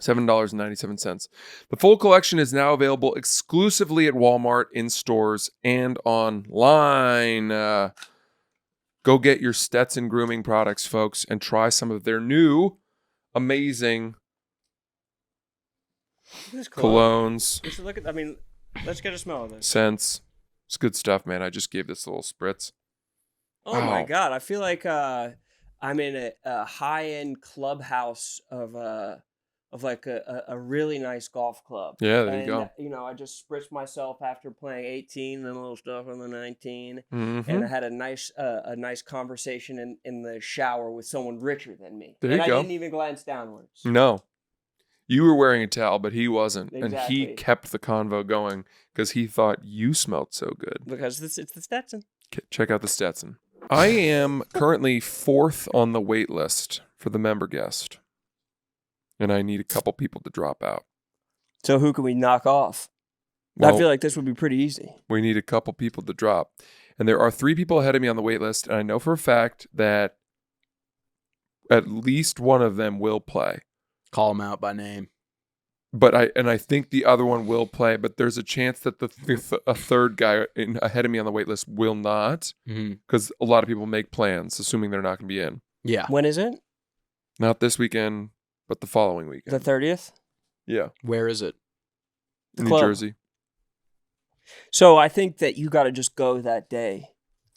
$7.97. The full collection is now available exclusively at Walmart, in stores, and online. Go get your Stetson grooming products, folks, and try some of their new amazing colognes. Let's get a smell of this. Scents. It's good stuff, man. I just gave this a little spritz. Oh my God. I feel like I'm in a high-end clubhouse of like a really nice golf club. Yeah, there you go. I just spritzed myself after playing 18 and a little stuff on the 19. Mm-hmm. And I had a nice conversation in the shower with someone richer than me. There you go. I didn't even glance downwards. No. You were wearing a towel, but he wasn't. Exactly. And he kept the convo going because he thought you smelled so good. Because it's the Stetson. Check out the Stetson. I am currently 4th on the wait list for the member guest. and I need a couple people to drop out. So who can we knock off? Well, I feel like this would be pretty easy. we need a couple people to drop. And there are 3 people ahead of me on the wait list, and I know for a fact that at least one of them will play. Call them out by name. But I think the other one will play, but there's a chance that a third guy ahead of me on the wait list will not, because a lot of people make plans assuming they're not going to be in. Yeah. When is it? Not this weekend, but the following weekend. The 30th? Yeah, Where is it? New Club. Jersey. So I think that you got to just go that day.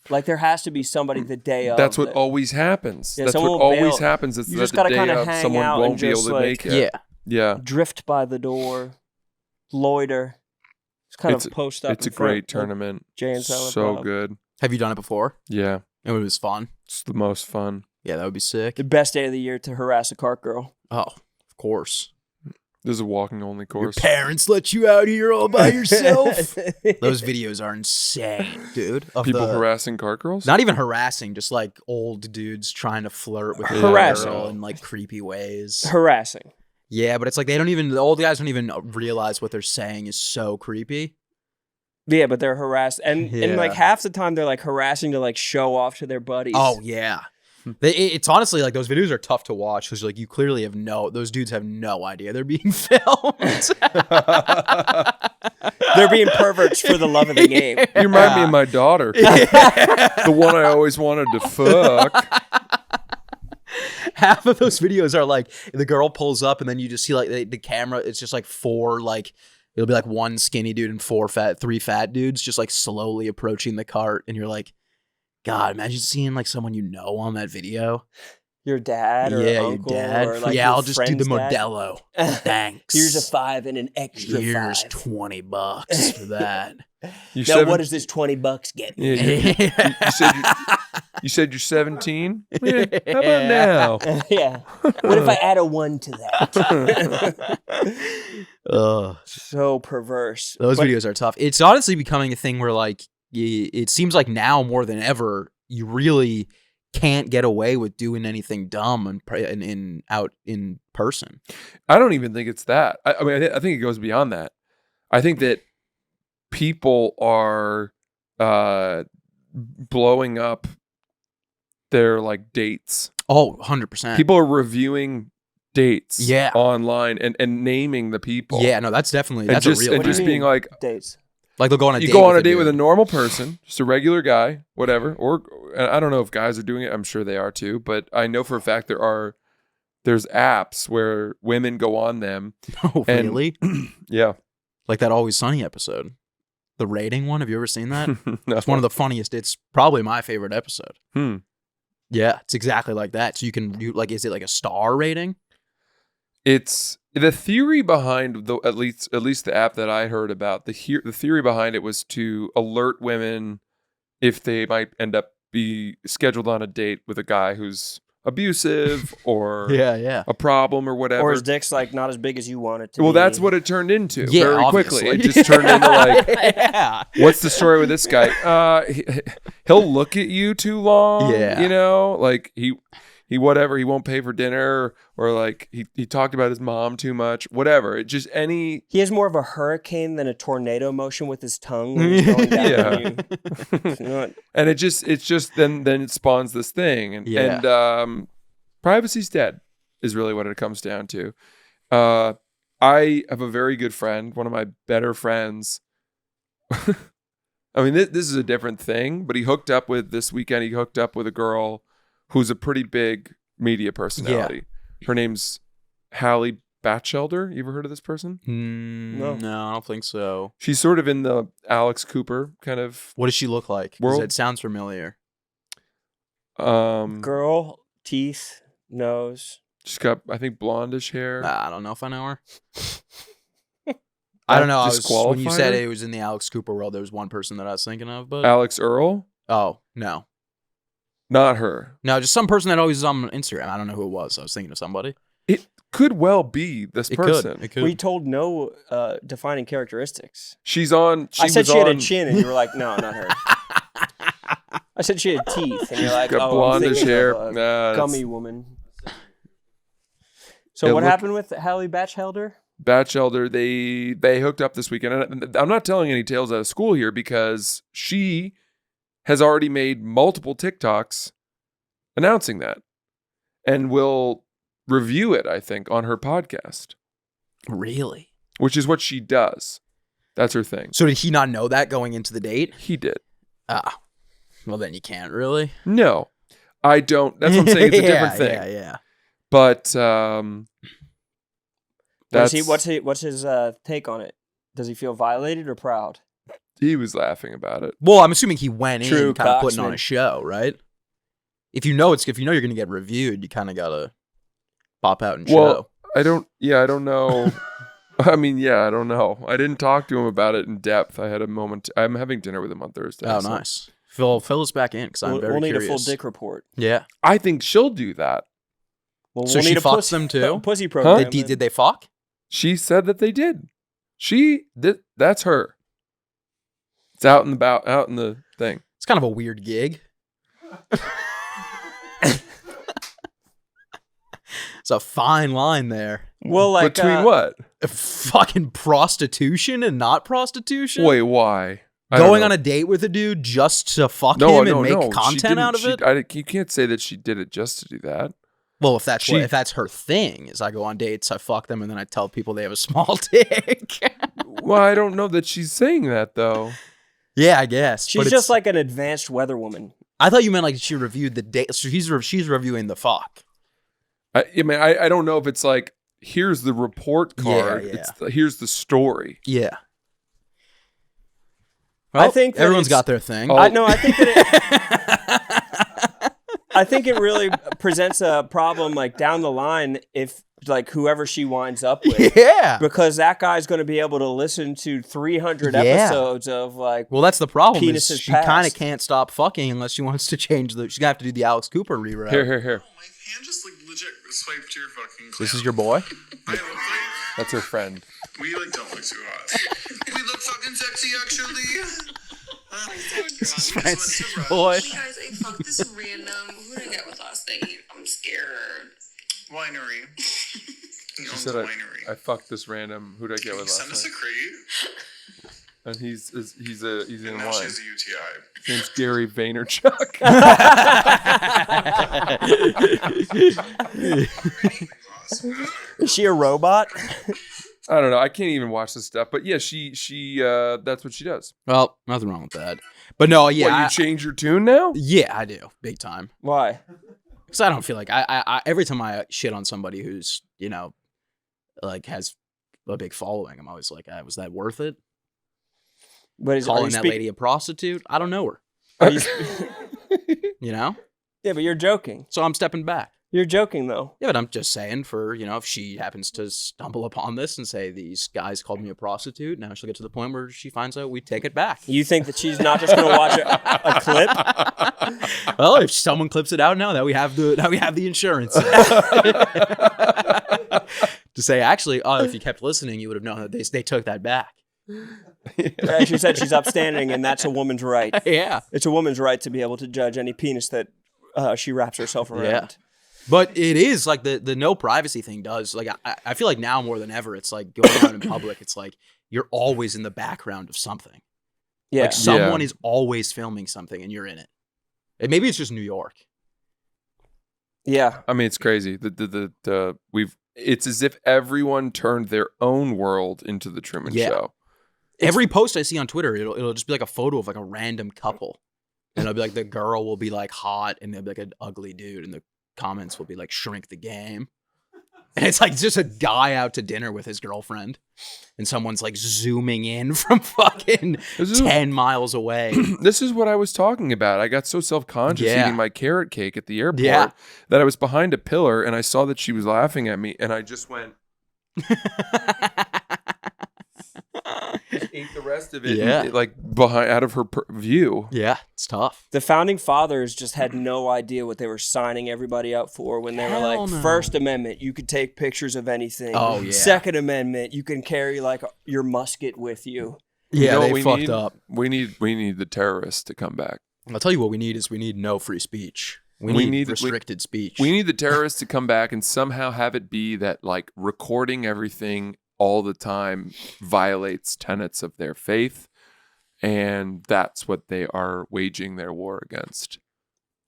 Like there has to be somebody the day of. That's what always happens. Yeah, That's what someone will always bail. happens. Is You that just the gotta day kinda of hang someone out won't and be able just, to like- make it. Yeah. Yeah. drift by the door, loiter. Just kind It's- of post up. It's a in front, great like tournament. Jay and Silent So Bob. good. Have you done it before? Yeah. It was fun. It's the most fun. Yeah, that would be sick. The best day of the year to harass a cart girl. Oh, of course. This is a walking only course. Your parents let you out here all by yourself. Those videos are insane, dude. Of People the- harassing cart girls? Not even harassing, just like old dudes trying to flirt with a Harassing. girl in like creepy ways. Harassing. Yeah, but it's like the old guys don't even realize what they're saying is so creepy. Yeah, but they're harassed, and like Yeah. half the time they're like harassing to like show off to their buddies. Oh yeah. It's honestly like those videos are tough to watch because like you clearly have those dudes have no idea they're being filmed. They're being perverts for the love of the game. You remind me of my daughter. The one I always wanted to fuck. Half of those videos are like the girl pulls up and then you just see like the camera. It's just like it'll be like one skinny dude and three fat dudes just like slowly approaching the cart, and you're like, God, imagine seeing like someone you know on that video. Your dad or uncle your dad. or like yeah, your I'll just do the friend's dad. Modelo. Thanks. Here's a 5 and an extra Here's 5. $20 for that. You Now, seven- what does this $20 get me? Yeah, you said you're 17? Yeah, how about now? Yeah. What if I add a 1 to that? Ugh. So perverse. Those But videos are tough. It's honestly becoming a thing where like it seems like now more than ever you really can't get away with doing anything dumb and out in person. I don't even think it's that. I mean, I think it goes beyond that. I think that people are blowing up their like dates. Oh, 100%. People are reviewing dates Yeah. online and naming the people. Yeah, no, that's definitely And that's just, a real and thing. just being like, dates. Like they'll go on a you date. go on a with date with a dude. normal person, just a regular guy, whatever. Or and I don't know if guys are doing it. I'm sure they are too. But I know for a fact there's apps where women go on them. Oh, and- really? Yeah. Like that Always Sunny episode. The rating one. Have you ever seen that? No. It's one of the funniest. It's probably my favorite episode. Hmm. Yeah, it's exactly like that. So like, is it like a star rating? It's the theory behind at least the app that I heard about. The theory behind it was to alert women if they might end up be scheduled on a date with a guy who's abusive or Yeah. a problem or whatever. Or his dick's like not as big as you want it to Well, be. that's what it turned into Yeah, very obviously. quickly. It just turned into like, yeah. what's the story with this guy? He'll look at you too long. Yeah. You know, like he whatever, he won't pay for dinner, or like he talked about his mom too much, whatever. It just any. He has more of a hurricane than a tornado motion with his tongue when he's going down Yeah. on you. You know what? And it's just then it spawns this thing, and Yeah. and privacy's dead is really what it comes down to. I have a very good friend, one of my better friends. I mean, this is a different thing, but he hooked up with a girl who's a pretty big media personality. Her name's Hallie Batchelder. You ever heard of this person? No, I don't think so. She's sort of in the Alex Cooper kind of What does she look like? 'Cause World- it sounds familiar. Girl, teeth, nose. She's got, I think, blondish hair. I don't know if I know her. I don't know. When you Disqualify said her? it was in the Alex Cooper world, there was one person that I was thinking of, but Alex Earl? oh no, Not her. just some person that always is on Instagram. I don't know who it was. I was thinking of somebody. It could well be this It person. could. It could. We told no defining characteristics. She's on. I said she had a on- chin, and you were like, no, not her. I said she had teeth, and you're like, Got oh, I'm blondish thinking hair. of a Nah, gummy woman. So what happened with Hallie Batchelder? Batchelder, they hooked up this weekend. And I'm not telling any tales out of school here because she has already made multiple TikToks announcing that and will review it, I think, on her podcast. Really? Which is what she does. That's her thing. So did he not know that going into the date? He did. Ah. Well, then you can't really. No, I don't. That's what I'm saying. It's a different thing. Yeah. But What's his take on it? Does he feel violated or proud? he was laughing about it. Well, I'm assuming he went True in kind of putting cocksman. on a show, right? If you know you're going to get reviewed, you kind of got to pop out and show. I don't know. I mean, I don't know. I didn't talk to him about it in depth. I had a moment. I'm having dinner with him on Thursday. Oh, so. Nice. Fill us back in because I'm very we'll need curious. a full dick report. Yeah. I think she'll do that. Well, So we'll she need a fucks them too? a pussy program. Did they fuck? She said that they did. That's her. It's out in the thing. It's kind of a weird gig. It's a fine line there. Well, like Between what? Fucking prostitution and not prostitution? Wait, why? I don't Going know. on a date with a dude just to fuck No, him no, and make no. She content out of didn't- it? you can't say that she did it just to do that. Well, if that's She- if that's her thing, is I go on dates, I fuck them, and then I tell people they have a small dick. Well, I don't know that she's saying that though. Yeah, I guess. she's but just it's- like an advanced weather woman. I thought you meant like she reviewed the date. So she's reviewing the fuck. I mean, I don't know if it's like here's the report card. Yeah. Here's the story. Yeah. I think that everyone's it's- got their thing. Oh. I think that I think it really presents a problem like down the line if like whoever she winds up with. Yeah. Because that guy's going to be able to listen to 300 Yeah. episodes of like Well, that's the problem. Is Penis is she kind of past. can't stop fucking unless she wants to change the. She's gonna have to do the Alex Cooper rewrite. Here. My hand just like legit swiped to your fucking clown. This is your boy. I look like That's her friend. we like don't look too hot. We look fucking sexy actually. This is Francis' Surprise. boy. Hey guys, I fucked this random. Who did I get with last night? I'm scared. Winery. He She owns said a I winery. fucked this random. Who'd I get with Send last us a night? crate. And he's in Now wine. she has a UTI. His name's Gary Vaynerchuk. is she a robot? I don't know. I can't even watch this stuff. But yeah, she that's what she does. Well, nothing wrong with that. But no, yeah, What, you change your tune now? yeah, I do big time. Why? Because I don't feel like I every time I shit on somebody who's like has a big following, I'm always like, was that worth it? But is, are Calling you that speak- lady a prostitute? I don't know her. are you, Yeah, but you're joking. so I'm stepping back. You're joking though. Yeah, but I'm just saying for, if she happens to stumble upon this and say, these guys called me a prostitute, now she'll get to the point where she finds out we take it back. You think that she's not just going to watch a clip? Well, if someone clips it out now that we have the insurance. To say, actually, if you kept listening, you would have known that they took that back. Yeah, she said she's upstanding and that's a woman's right. Yeah. It's a woman's right to be able to judge any penis that she wraps herself around. Yeah. But it is like the no privacy thing does. Like I feel like now more than ever, it's like going out in public. It's like you're always in the background of something. Yeah. Like someone is always filming something, and you're in it. And maybe it's just New York. Yeah. I mean, it's crazy. It's as if everyone turned their own world into the Truman Yeah. Show. Every post I see on Twitter, it'll just be like a photo of like a random couple, and it'll be like the girl will be like hot, and they'll be like an ugly dude, and the comments will be like shrink the game. And it's like just a guy out to dinner with his girlfriend, and someone's like zooming in from fucking This is- 10 miles away. This is what I was talking about. I got so self-conscious Yeah. eating my carrot cake at the airport Yeah. that I was behind a pillar and I saw that she was laughing at me and I just went, ate the rest of it, Yeah. and, like behind out of her view. Yeah, it's tough. The founding fathers just had no idea what they were signing everybody up for when they were Hell like, no. First Amendment, you could take pictures of anything. Oh, yeah. Second Amendment, you can carry like your musket with you. You Yeah, know what they we fucked need? up. We need the terrorists to come back. I'll tell you what we need is we need no free speech. We need restricted speech. We need the terrorists to come back and somehow have it be that like recording everything all the time violates tenets of their faith, and that's what they are waging their war against.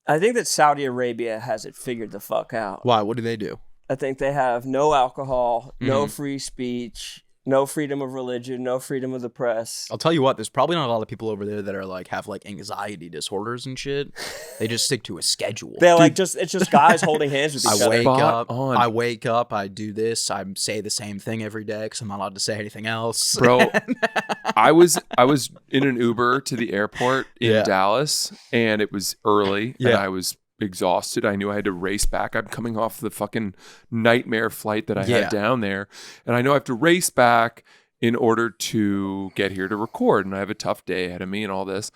I think that Saudi Arabia has it figured the fuck out. Why? What do they do? I think they have no alcohol, no Mhm. free speech, no freedom of religion, no freedom of the press. I'll tell you what, there's probably not a lot of people over there that are like have like anxiety disorders and shit. They just stick to a schedule. They're like it's just guys holding hands with each I other. wake Spot up, on. I wake up, I do this, I say the same thing every day because I'm not allowed to say anything else. Bro, I was in an Uber to the airport in Yeah. Dallas, and it was early, and Yeah. I was exhausted. I knew I had to race back. I'm coming off the fucking nightmare flight that I Yeah. had down there, and I know I have to race back in order to get here to record, and I have a tough day ahead of me and all this.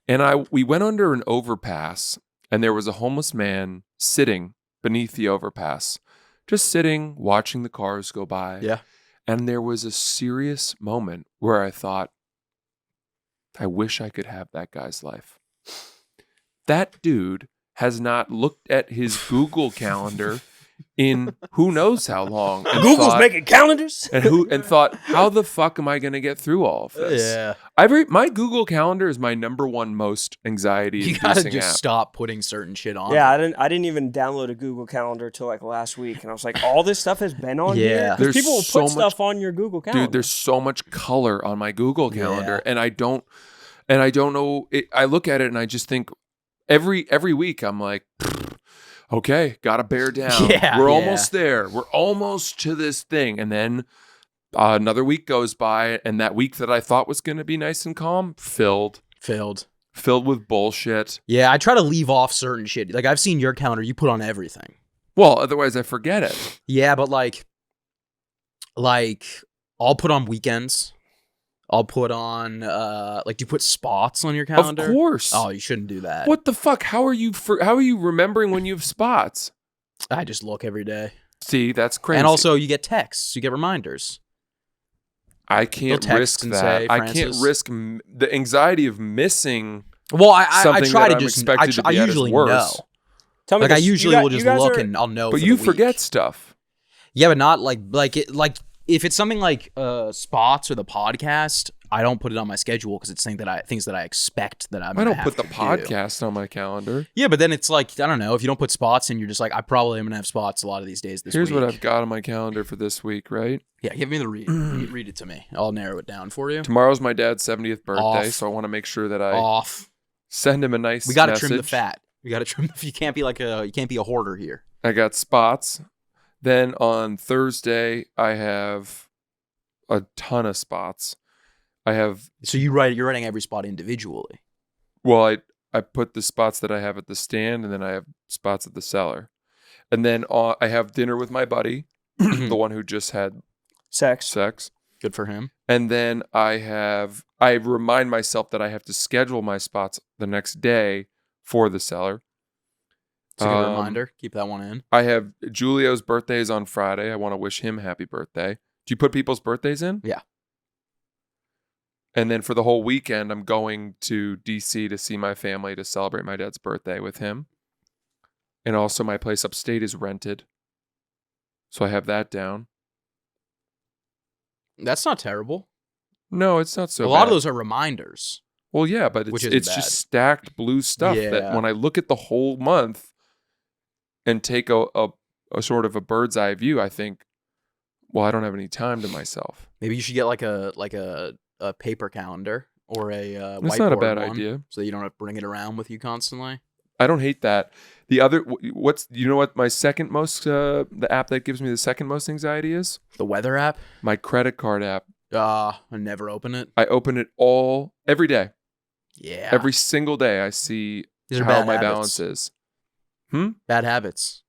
And we went under an overpass, and there was a homeless man sitting beneath the overpass, just sitting, watching the cars go by. Yeah. And there was a serious moment where I thought, I wish I could have that guy's life. That dude has not looked at his Google calendar in who knows how long. And Google's thought, making calendars. and thought, how the fuck am I going to get through all of this? Yeah. My Google Calendar is my number one most anxiety You gotta inducing just app. stop putting certain shit on. Yeah, it. I didn't even download a Google Calendar till like last week, and I was like, all this stuff has been on here. Yeah. 'Cause There's people will so put much- stuff on your Google Calendar. Dude, there's so much color on my Google Calendar, Yeah. and I don't know. I look at it and I just think every week I'm like, okay, gotta bear down. Yeah, We're yeah. almost there. We're almost to this thing, and then another week goes by, and that week that I thought was going to be nice and calm filled with bullshit. Yeah, I try to leave off certain shit. Like I've seen your calendar, you put on everything. Well, otherwise I forget it. Yeah, but like I'll put on weekends. I'll put on do you put spots on your calendar? Of course. Oh, you shouldn't do that. What the fuck? How are you remembering when you have spots? I just look every day. See, that's crazy. And also you get texts, you get reminders. I can't They'll text risk and that. say, I can't "Francis." risk the anxiety of missing. Well, I Something try that to I'm just expected to I be at its usually worst. know. Tell me Like I this, usually you will gu- just you guys look are- and I'll know. But for you the week. forget stuff. Yeah, but not like if it's something like spots or the podcast, I don't put it on my schedule because it's things that I expect that I'm. I gonna don't have put the to do. podcast on my calendar. Yeah, but then it's like I don't know if you don't put spots in, you're just like I probably am gonna have spots a lot of these days this Here's week. what I've got on my calendar for this week, right? Yeah, give me the read. Read it to me. I'll narrow it down for you. Tomorrow's my dad's 70th birthday, Off. so I want to make sure that I Off. send him a nice We got to message. trim the fat. We got to trim. You can't be you can't be a hoarder here. I got spots. Then on Thursday, I have a ton of spots. I have, So you're writing every spot individually. well, I put the spots that I have at the stand, and then I have spots at the cellar. And then I have dinner with my buddy, the one who just had sex. Good for him. And then I remind myself that I have to schedule my spots the next day for the cellar. It's a good reminder. Keep that one in. I have Julio's birthday is on Friday. I want to wish him happy birthday. Do you put people's birthdays in? Yeah. And then for the whole weekend, I'm going to DC to see my family to celebrate my dad's birthday with him. And also my place upstate is rented. So I have that down. That's not terrible. No, it's not so a lot bad. of those are reminders. Well, yeah, but Which it's isn't just bad. stacked blue stuff that Yeah. when I look at the whole month and take a sort of a bird's eye view, I think, well, I don't have any time to myself. Maybe you should get like a paper calendar or a That's not a whiteboard bad one, idea. so you don't have to bring it around with you constantly. I don't hate that. The other, you know what my second most, the app that gives me the second most anxiety is? The weather app. My credit card app. I never open it. I open it every day. Yeah. Every single day I see These are how bad my habits. balance is. Bad habits.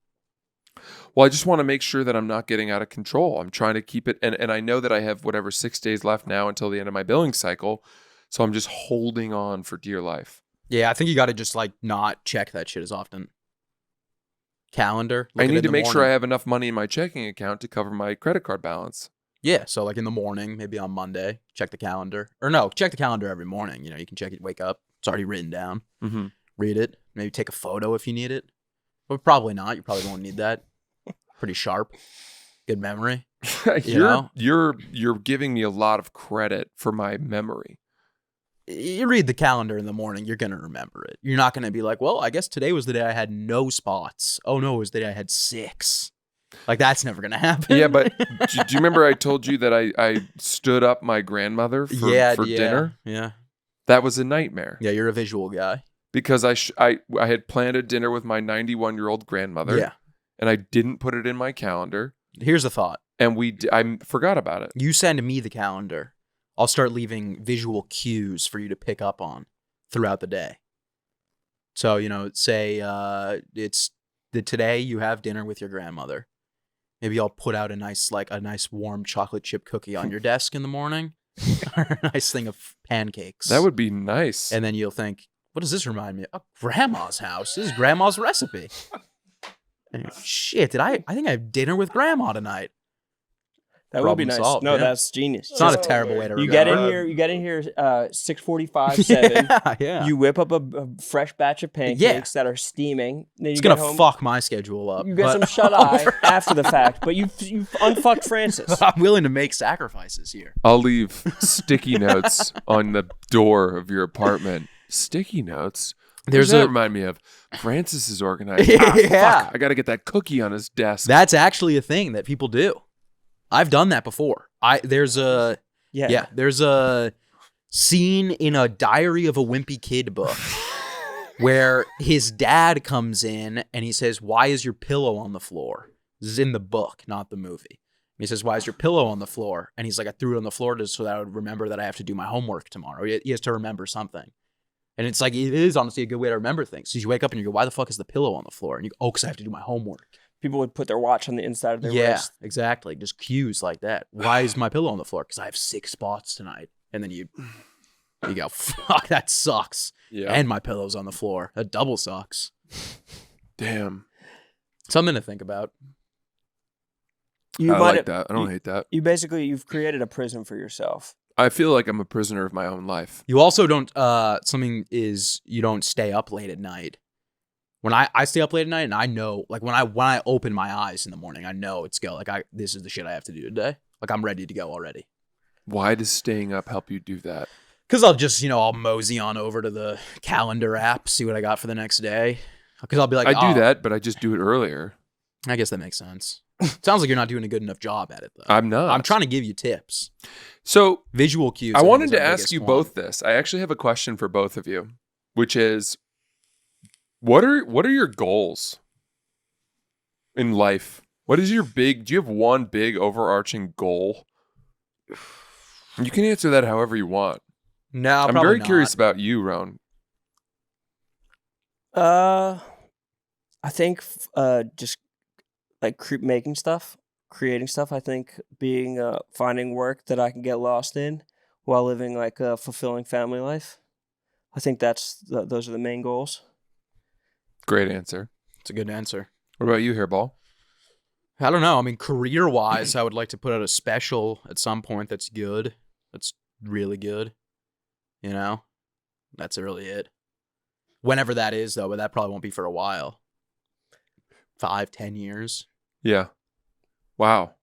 Well, I just want to make sure that I'm not getting out of control. I'm trying to keep it. And I know that I have 6 days left now until the end of my billing cycle. So I'm just holding on for dear life. Yeah, I think you got to just not check that shit as often. Calendar. I need to make sure I have enough money in my checking account to cover my credit card balance. Yeah, so in the morning, maybe on Monday, check the calendar. Or no, check the calendar every morning. You can check it, wake up. It's already written down. Mm-hmm. Read it. Maybe take a photo if you need it. But probably not. You probably won't need that. Pretty sharp. Good memory. know? You're giving me a lot of credit for my memory. You read the calendar in the morning, you're going to remember it. You're not going to be like, well, I guess today was the day I had no spots. Oh, no, it was the day I had 6. Like, that's never going to happen. Yeah, but do you remember I told you that I stood up my grandmother for dinner? Yeah. That was a nightmare. Yeah, you're a visual guy. Because I had planned a dinner with my 91-year-old grandmother. Yeah. And I didn't put it in my calendar. Here's a thought. And I forgot about it. You send me the calendar. I'll start leaving visual cues for you to pick up on throughout the day. So, say it's today you have dinner with your grandmother. Maybe I'll put out a nice warm chocolate chip cookie on your desk in the morning. Or a nice thing of pancakes. That would be nice. And then you'll think, what does this remind me of? Oh, Grandma's house. This is Grandma's recipe. And shit, I think I have dinner with Grandma tonight. That would be nice. Solved, no, yeah. That's genius. It's not a terrible way to remember. You get in here 6:45, 7. Yeah. You whip up a fresh batch of pancakes that are steaming. Then It's going to fuck my schedule up. You get some shut-eye after the fact, but you've unfucked Francis. I'm willing to make sacrifices here. I'll leave sticky notes on the door of your apartment. Sticky notes? There's that remind me of? Francis is organized. Yeah. Fuck, I got to get that cookie on his desk. That's actually a thing that people do. I've done that before. There's a scene in a Diary of a Wimpy Kid book where his dad comes in and he says, "Why is your pillow on the floor?" This is in the book, not the movie. And he says, "Why is your pillow on the floor?" And he's like, "I threw it on the floor just so that I would remember that I have to do my homework tomorrow." He has to remember something. And it's like, it is honestly a good way to remember things. So you wake up and you go, "Why the fuck is the pillow on the floor?" And you go, "Oh, because I have to do my homework." People would put their watch on the inside of their wrist. Yeah, exactly. Just cues like that. Why is my pillow on the floor? Because I have 6 spots tonight. And then you go, fuck, that sucks. Yeah. And my pillow's on the floor. That double sucks. Damn. Something to think about. I like that. I don't hate that. You've created a prison for yourself. I feel like I'm a prisoner of my own life. You also don't, you don't stay up late at night. When I stay up late at night and I know, like when I open my eyes in the morning, I know it's this is the shit I have to do today. Like I'm ready to go already. Why does staying up help you do that? Because I'll just, I'll mosey on over to the calendar app, see what I got for the next day. Because I'll be like, I do that, but I just do it earlier. I guess that makes sense. Sounds like you're not doing a good enough job at it, though. I'm not. I'm trying to give you tips. So visual cues. I wanted to ask you both this. I actually have a question for both of you, which is, what are your goals in life? Do you have one big overarching goal? You can answer that however you want. No, I'm very curious about you, Roan. I think just like making stuff, creating stuff. I think finding work that I can get lost in while living like a fulfilling family life. I think those are the main goals. Great answer. It's a good answer. What about you, Hairball? I don't know. I mean, career-wise, I would like to put out a special at some point that's good. That's really good. That's really it. Whenever that is, though, but that probably won't be for a while. 5-10 years. Yeah. Wow.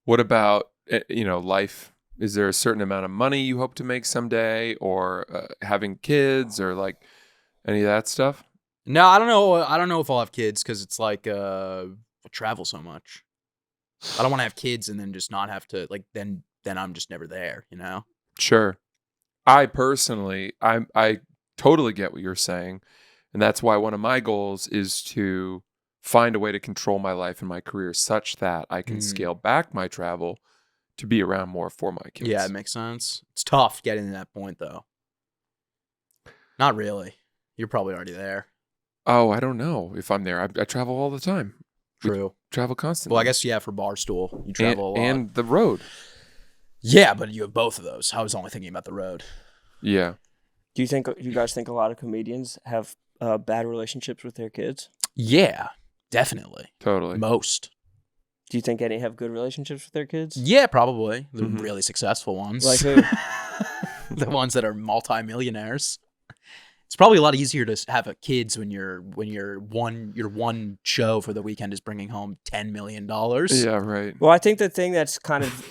What about, life? Is there a certain amount of money you hope to make someday, or having kids, or like any of that stuff? No, I don't know. I don't know if I'll have kids because it's like I travel so much. I don't want to have kids and then just not have to then I'm just never there, Sure. I personally, I totally get what you're saying, and that's why one of my goals is to find a way to control my life and my career such that I can scale back my travel to be around more for my kids. Yeah, it makes sense. It's tough getting to that point though. Not really. You're probably already there. Oh, I don't know if I'm there. I travel all the time. True. We travel constantly. Well, I guess, for Barstool, you travel a lot. And the road. Yeah, but you have both of those. I was only thinking about the road. Yeah. Do you guys think a lot of comedians have bad relationships with their kids? Yeah, definitely. Totally. Most. Do you think any have good relationships with their kids? Yeah, probably. The really successful ones. Like who? The ones that are multimillionaires. It's probably a lot easier to have kids when your one show for the weekend is bringing home $10 million. Yeah, right. Well, I think the thing that's kind of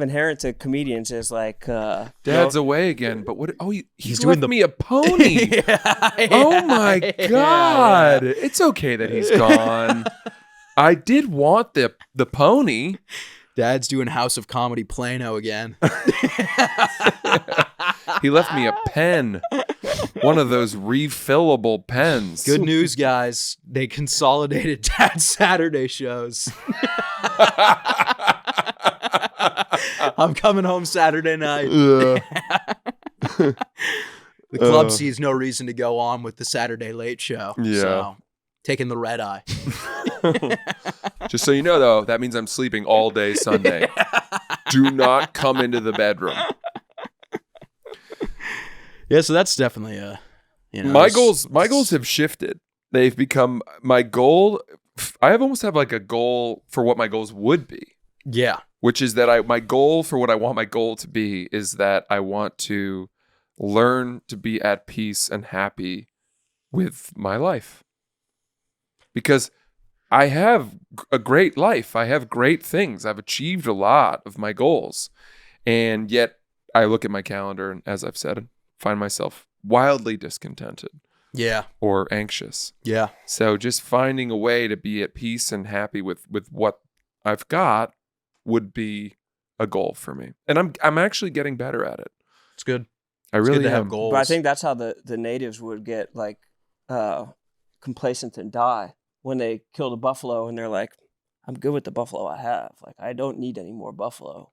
inherent to comedians is like Dad's away again, but what? Oh, he's doing left me a pony. Oh my God! It's okay that he's gone. I did want the pony. Dad's doing House of Comedy Plano again. He left me a pen, one of those refillable pens. Good news, guys. They consolidated Dad's Saturday shows. I'm coming home Saturday night. The club sees no reason to go on with the Saturday late show. Yeah. So, taking the red eye. Just so you know, though, that means I'm sleeping all day Sunday. Do not come into the bedroom. Yeah, so that's definitely my goals have shifted. They've become my goal. I almost have like a goal for what my goals would be. Yeah. Which is that my goal for what I want my goal to be is that I want to learn to be at peace and happy with my life. Because I have a great life. I have great things. I've achieved a lot of my goals. And yet I look at my calendar and, as I've said, find myself wildly discontented. Yeah. Or anxious. Yeah. So just finding a way to be at peace and happy with what I've got would be a goal for me. And I'm actually getting better at it. It's good. I really good to am. have goals. But I think that's how the natives would get like complacent and die when they killed a buffalo and they're like, I'm good with the buffalo I have. Like, I don't need any more buffalo.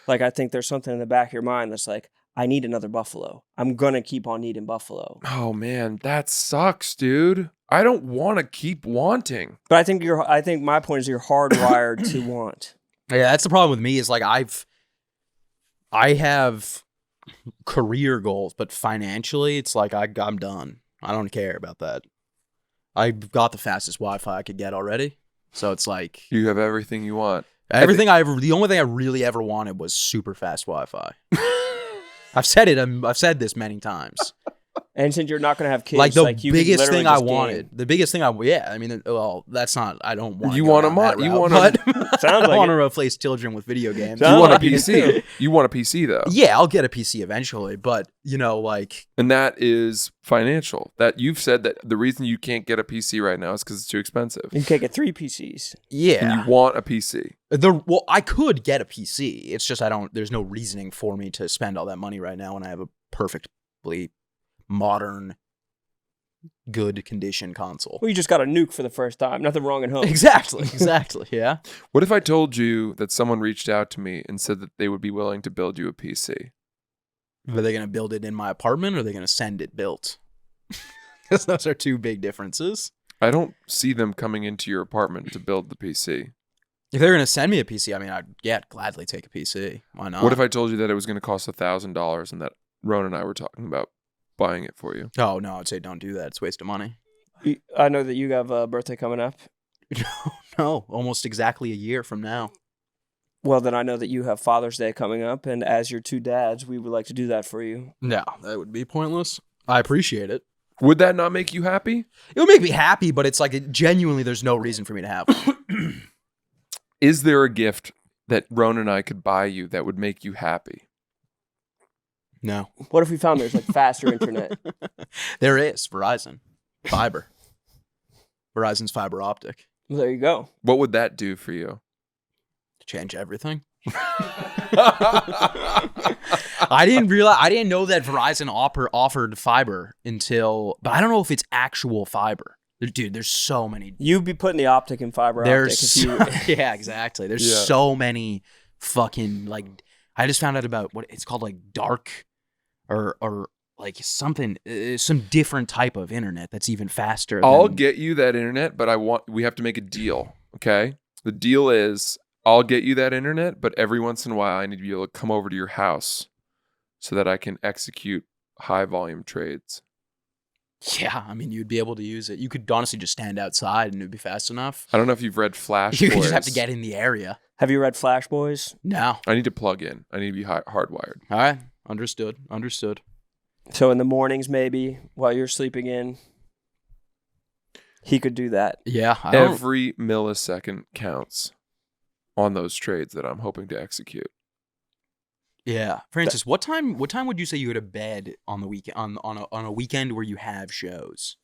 Like, I think there's something in the back of your mind that's like, I need another buffalo. I'm going to keep on needing buffalo. Oh man, that sucks, dude. I don't want to keep wanting. But I think my point is you're hardwired to want. Yeah, that's the problem with me is like I have career goals, but financially it's like I'm done. I don't care about that. I've got the fastest Wi-Fi I could get already. So it's like You have everything you want. the only thing I really ever wanted was super fast Wi-Fi. I've said it. I've said this many times. And since you're not going to have kids, Like the you biggest could literally thing I just wanted. game. The biggest thing I mean, well, that's not. I don't want. You want Sounds I like want it. to replace children with video games. You Sounds want a like it. PC. You want a PC though. Yeah, I'll get a PC eventually, but like And that is financial. That you've said that the reason you can't get a PC right now is because it's too expensive. You can't get 3 PCs. yeah. And you want a PC. Well, I could get a PC. It's just there's no reasoning for me to spend all that money right now when I have a perfectly modern, good condition console. Well, you just got a nuke for the first time. Nothing wrong at home. Exactly. Yeah. What if I told you that someone reached out to me and said that they would be willing to build you a PC? Are they going to build it in my apartment or are they going to send it built? Because those are two big differences. I don't see them coming into your apartment to build the PC. If they're going to send me a PC, I mean, I'd gladly take a PC. Why not? What if I told you that it was going to cost $1,000 and that Ron and I were talking about buying it for you? Oh, no, I'd say don't do that. It's a waste of money. I know that you have a birthday coming up. No, almost exactly a year from now. Well, then I know that you have Father's Day coming up, and as your two dads, we would like to do that for you. No, that would be pointless. I appreciate it. Would that not make you happy? It would make me happy, but it's like genuinely there's no reason for me to have one. Is there a gift that Ron and I could buy you that would make you happy? No. What if we found there's like faster internet? There is Verizon. Fiber. Verizon's fiber optic. Well, there you go. What would that do for you? Change everything. I didn't know that Verizon offered fiber but I don't know if it's actual fiber. Dude, there's so many. You'd be putting the optic in fiber optic. Yeah, exactly. There's so many fucking like. I just found out about what it's called, like dark, or like something, some different type of internet that's even faster. I'll get you that internet, but we have to make a deal. Okay, the deal is I'll get you that internet, but every once in a while I need to be able to come over to your house so that I can execute high volume trades. Yeah, I mean, you'd be able to use it. You could honestly just stand outside and it'd be fast enough. I don't know if you've read Flash You Boys. just have to get in the area. Have you read Flash Boys? No. I need to plug in. I need to be hardwired. All right. Understood. So in the mornings, maybe while you're sleeping in, he could do that. Yeah. I don't, Every millisecond counts on those trades that I'm hoping to execute. yeah. Francis, what time would you say you go to bed on the weekend on a weekend where you have shows?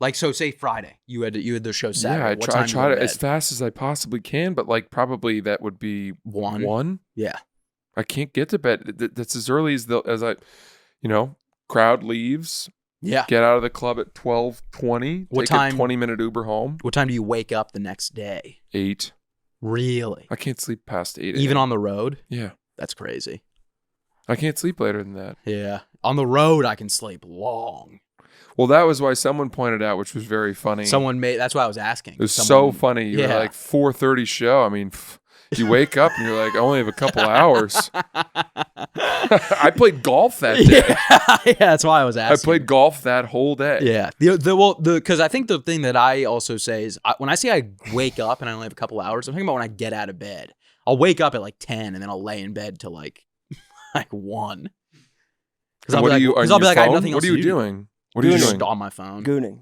Like, so say Friday, you had the show Saturday. Yeah, I What try time you go to as bed? fast as I possibly can, but like probably that would be one. Yeah. I can't get to bed. That's as early as I, crowd leaves. Yeah. Get out of the club at 12:20. What Take time- a 20-minute Uber home. What time do you wake up the next day? 8. Really? I can't sleep past 8. Even a.m. on the road? Yeah, That's crazy. I can't sleep later than that. Yeah. On the road, I can sleep long. Well, that was why someone pointed out, which was very funny. That's why I was asking. It was so funny. You were Yeah. like 4:30 show. I mean, you wake up and you're like, I only have a couple hours. I played golf that day. Yeah, that's why I was I asking. played golf that whole day. Yeah. Because I think the thing that I also say is when I say I wake up and I only have a couple hours, I'm talking about when I get out of bed. I'll wake up at like 10 and then I'll lay in bed till like 1. And what are you? Because I'll be like, I have phone? nothing else What are you to do. doing? What are you Just doing? on my phone, Gooning.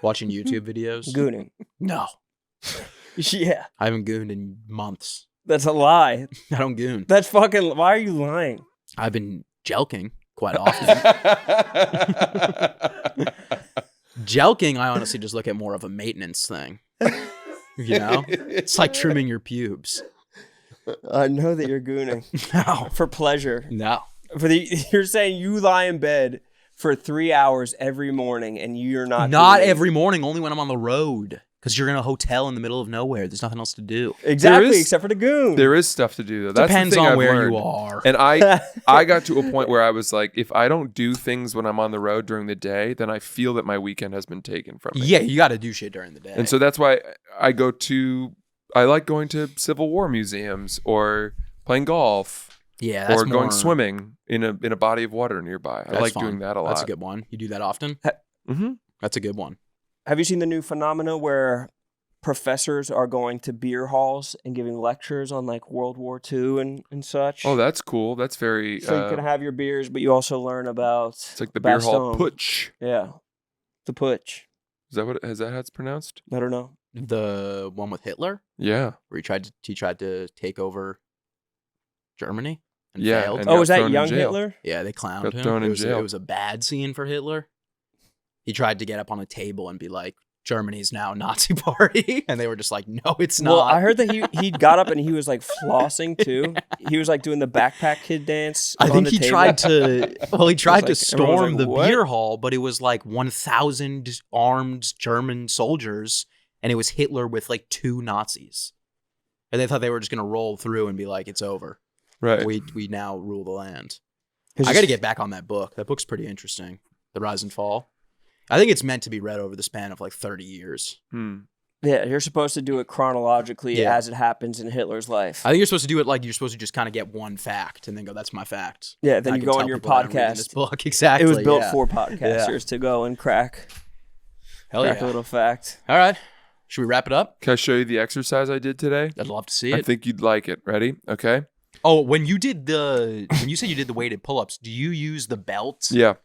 watching YouTube videos. Gooning. No, Yeah. I haven't gooned in months. That's a lie. I don't goon. That's fucking. Why are you lying? I've been jelking quite often. Jelking, I honestly just look at more of a maintenance thing. You know, it's like trimming your pubes. I know that you're gooning No, for pleasure. no. You're saying you lie in bed for 3 hours every morning and you're not. Not gooning. every morning. Only when I'm on the road. Because you're in a hotel in the middle of nowhere. There's nothing else to do. Exactly, There is- except for the goon. There is stuff to do though. That's Depends the thing on I've where learned. you are. And I got to a point where I was like, if I don't do things when I'm on the road during the day, then I feel that my weekend has been taken from me. Yeah, you got to do shit during the day. And so that's why I like going to Civil War museums or playing golf yeah, that's or going more- swimming in a body of water nearby. I That's like fun. doing that a lot. That's a good one. You do that often? Mm-hmm. That's a good one. Have you seen the new phenomena where professors are going to beer halls and giving lectures on like World War II and such? Oh, that's cool. That's very. So you can have your beers, but you also learn about. It's like the beer hall Barstool. putsch. Yeah, the putsch. Is that what? Is that how it's pronounced? I don't know. The one with Hitler, Yeah. where he tried to take over Germany and Yeah, failed. and Oh, got was that thrown in young jail. Hitler? Yeah, they clowned Got him. thrown in jail. It was a bad scene for Hitler. He tried to get up on a table and be like, Germany's now a Nazi party. And they were just like, no, it's not. Well, I heard that he got up and he was like flossing too. He was like doing the backpack kid dance. I on think the he table. tried to. Well, he tried to like- everyone was storm like, the "What?" beer hall, but it was like 1,000 armed German soldiers, and it was Hitler with like 2 Nazis, and they thought they were just gonna roll through and be like, "It's over. Right. We now rule the land." It's I got to just- get back on that book. That book's pretty interesting. The Rise and Fall. I think it's meant to be read over the span of like 30 years. Yeah, you're supposed to do it chronologically Yeah. as it happens in Hitler's life. I think you're supposed to do it like you're supposed to just kind of get one fact and then go, "That's my fact." Yeah, then I you can go tell on your people that I'm reading podcast. This book exactly. It was built yeah. for podcasters to go and crack Hell a yeah. little fact. All right. Should we wrap it up? Can I show you the exercise I did today? I'd love to see I it. think you'd like it. Ready? Okay. Oh, when you said you did the weighted pull-ups, do you use the belt? Yeah.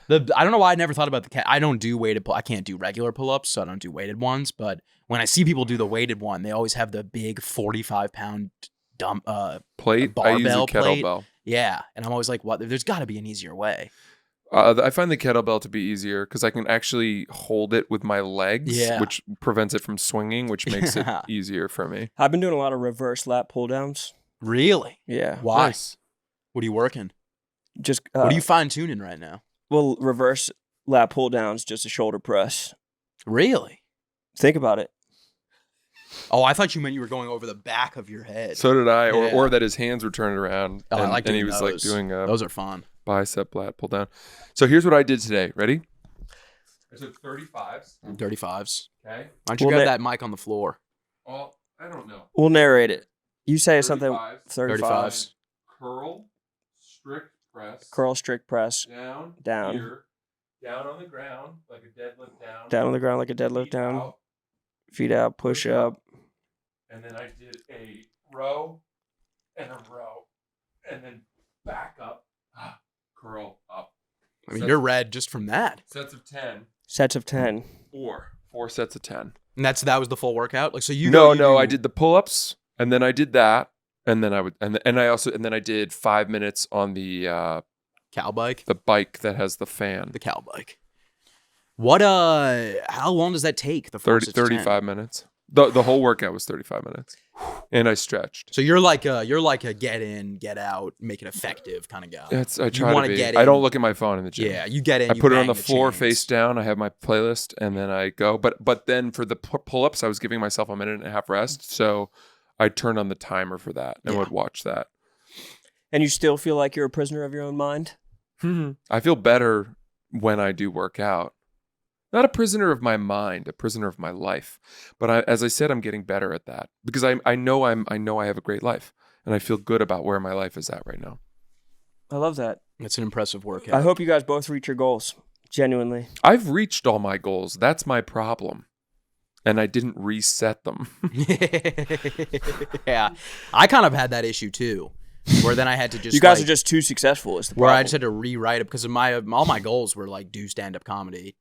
I don't know why I never thought about I don't do weighted I can't do regular pull-ups, so I don't do weighted ones, but when I see people do the weighted one, they always have the big 45-pound Plate. I use a barbell plate. kettlebell. Yeah, and I'm always like, what? There's got to be an easier way. I find the kettlebell to be easier because I can actually hold it with my legs, Yeah. which prevents it from swinging, which makes Yeah. it easier for me. I've been doing a lot of reverse lat pull downs. Really? Yeah. Why? Nice. What are you working? Just What are you fine-tuning right now? well, reverse lat pull downs, just a shoulder press. Really? Think about it. Oh, I thought you meant you were going over the back of your head. So did I, Yeah. or that his hands were turned around, Oh, I and, like and he doing was like those. doing a Those are fun. bicep lat pull down. So here's what I did today. Ready? I took 35s. 35s. Okay. Why don't you Well, grab that- that mic on the floor? Well, I don't know. We'll narrate it. You say something. 35s. 35s. Curl, strict press. Curl, strict press. Down. Down. Here, down on the ground like a deadlift down. Down on the ground like a deadlift Feet down. out, Feet out, push up. and then I did a row and a row, and then back up, curl up. I mean, you're red just from that. Sets of 10. Sets of 10. Four sets of 10. And that was the full workout? Like, so you I did the pull-ups, and then I did that, and then I did 5 minutes on the cow bike? the bike that has the fan. The cow bike. What, how long does that take? The 35 minutes. The whole workout was 35 minutes. And I stretched. So you're like a get in, get out, make it effective kind of guy. I try to be. Get I in. don't look at my phone in the gym. Yeah, you get in. I you put it on bang the floor chains. face down. I have my playlist, and then I go. But then for the pull-ups, I was giving myself a minute and a half rest. So I turned on the timer for that and would watch that. And you still feel like you're a prisoner of your own mind? I feel better when I do work out. Not a prisoner of my mind, a prisoner of my life. But as I said, I'm getting better at that because I know I have a great life, and I feel good about where my life is at right now. I love that. It's an impressive workout. I hope you guys both reach your goals. Genuinely. I've reached all my goals. That's my problem. And I didn't reset them. Yeah. I kind of had that issue too, where then I had to just You guys are just too successful is the problem. where I just had to rewrite it because of all my goals were like do stand-up comedy.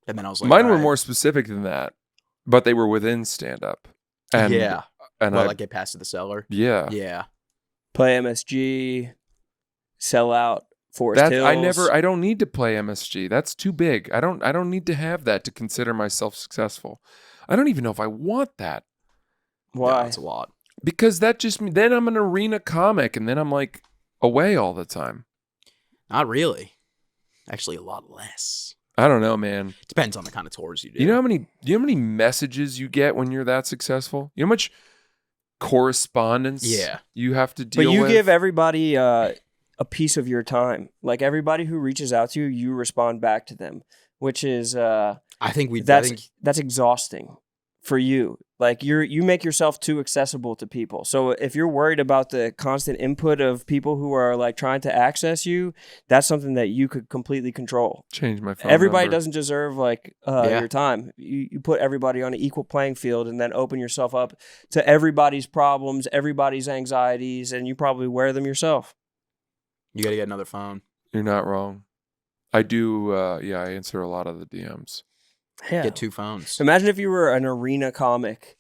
And then I was like, Mine all were right. more specific than that, but they were within stand-up. And, yeah. And Well, like get past to the cellar. yeah. Yeah. Play MSG, sell out, Forest Hills. I don't need to play MSG. That's too big. I don't need to have that to consider myself successful. I don't even know if I want that. Why? That's a lot. Because that just then I'm an arena comic and then I'm like away all the time. Not really. Actually, a lot less. I don't know, man. Depends on the kind of tours you do. You know how many messages you get when you're that successful? You know how much correspondence you have to deal with? But you give everybody a piece of your time. Like everybody who reaches out to you, you respond back to them, which is I think that's exhausting for you. Like you make yourself too accessible to people. So if you're worried about the constant input of people who are like trying to access you, that's something that you could completely control. Change my phone Everybody number. doesn't deserve like your time. You put everybody on an equal playing field and then open yourself up to everybody's problems, everybody's anxieties, and you probably wear them yourself. You got to get another phone. You're not wrong. I do. I answer a lot of the DMs. Yeah. Get 2 phones. Imagine if you were an arena comic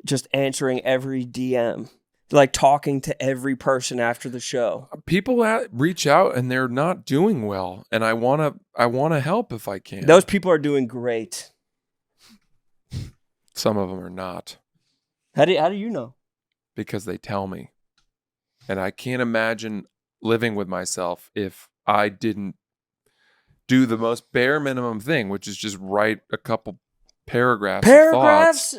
just answering every DM, like talking to every person after the show. People reach out and they're not doing well, and I wanna help if I can. Those people are doing great. Some of them are not How do you know? because they tell me, and I can't imagine living with myself if I didn't do the most bare minimum thing, which is just write a couple paragraphs of thoughts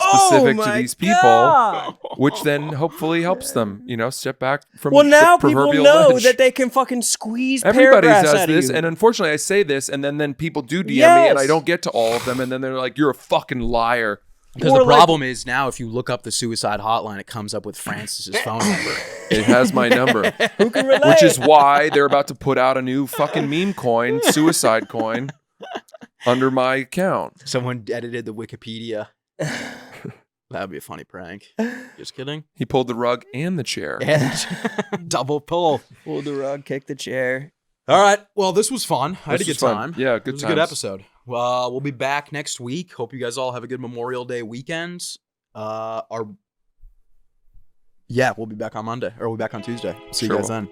specific to these people, which then hopefully helps them, step back from Well, now the people proverbial know ledge. that they can fucking squeeze Everybody paragraphs says out this, of you. and unfortunately I say this, and then people do DM me, and I don't get to all of them, and then they're like, you're a fucking liar. Because the problem is now if you look up the suicide hotline, it comes up with Francis's phone number. It has my number. Who can relate? Which is why they're about to put out a new fucking meme coin, suicide coin, under my account. Someone edited the Wikipedia. That would be a funny prank. Just kidding. He pulled the rug and the chair. And double pull. Pull the rug, kick the chair. All right. Well, this was fun. I had a This good was fun. time. Yeah, It good was times. a good episode. We'll be back next week. Hope you guys all have a good Memorial Day weekend. We'll be back on Monday, or we'll be back on Tuesday. See you Sure guys will. then.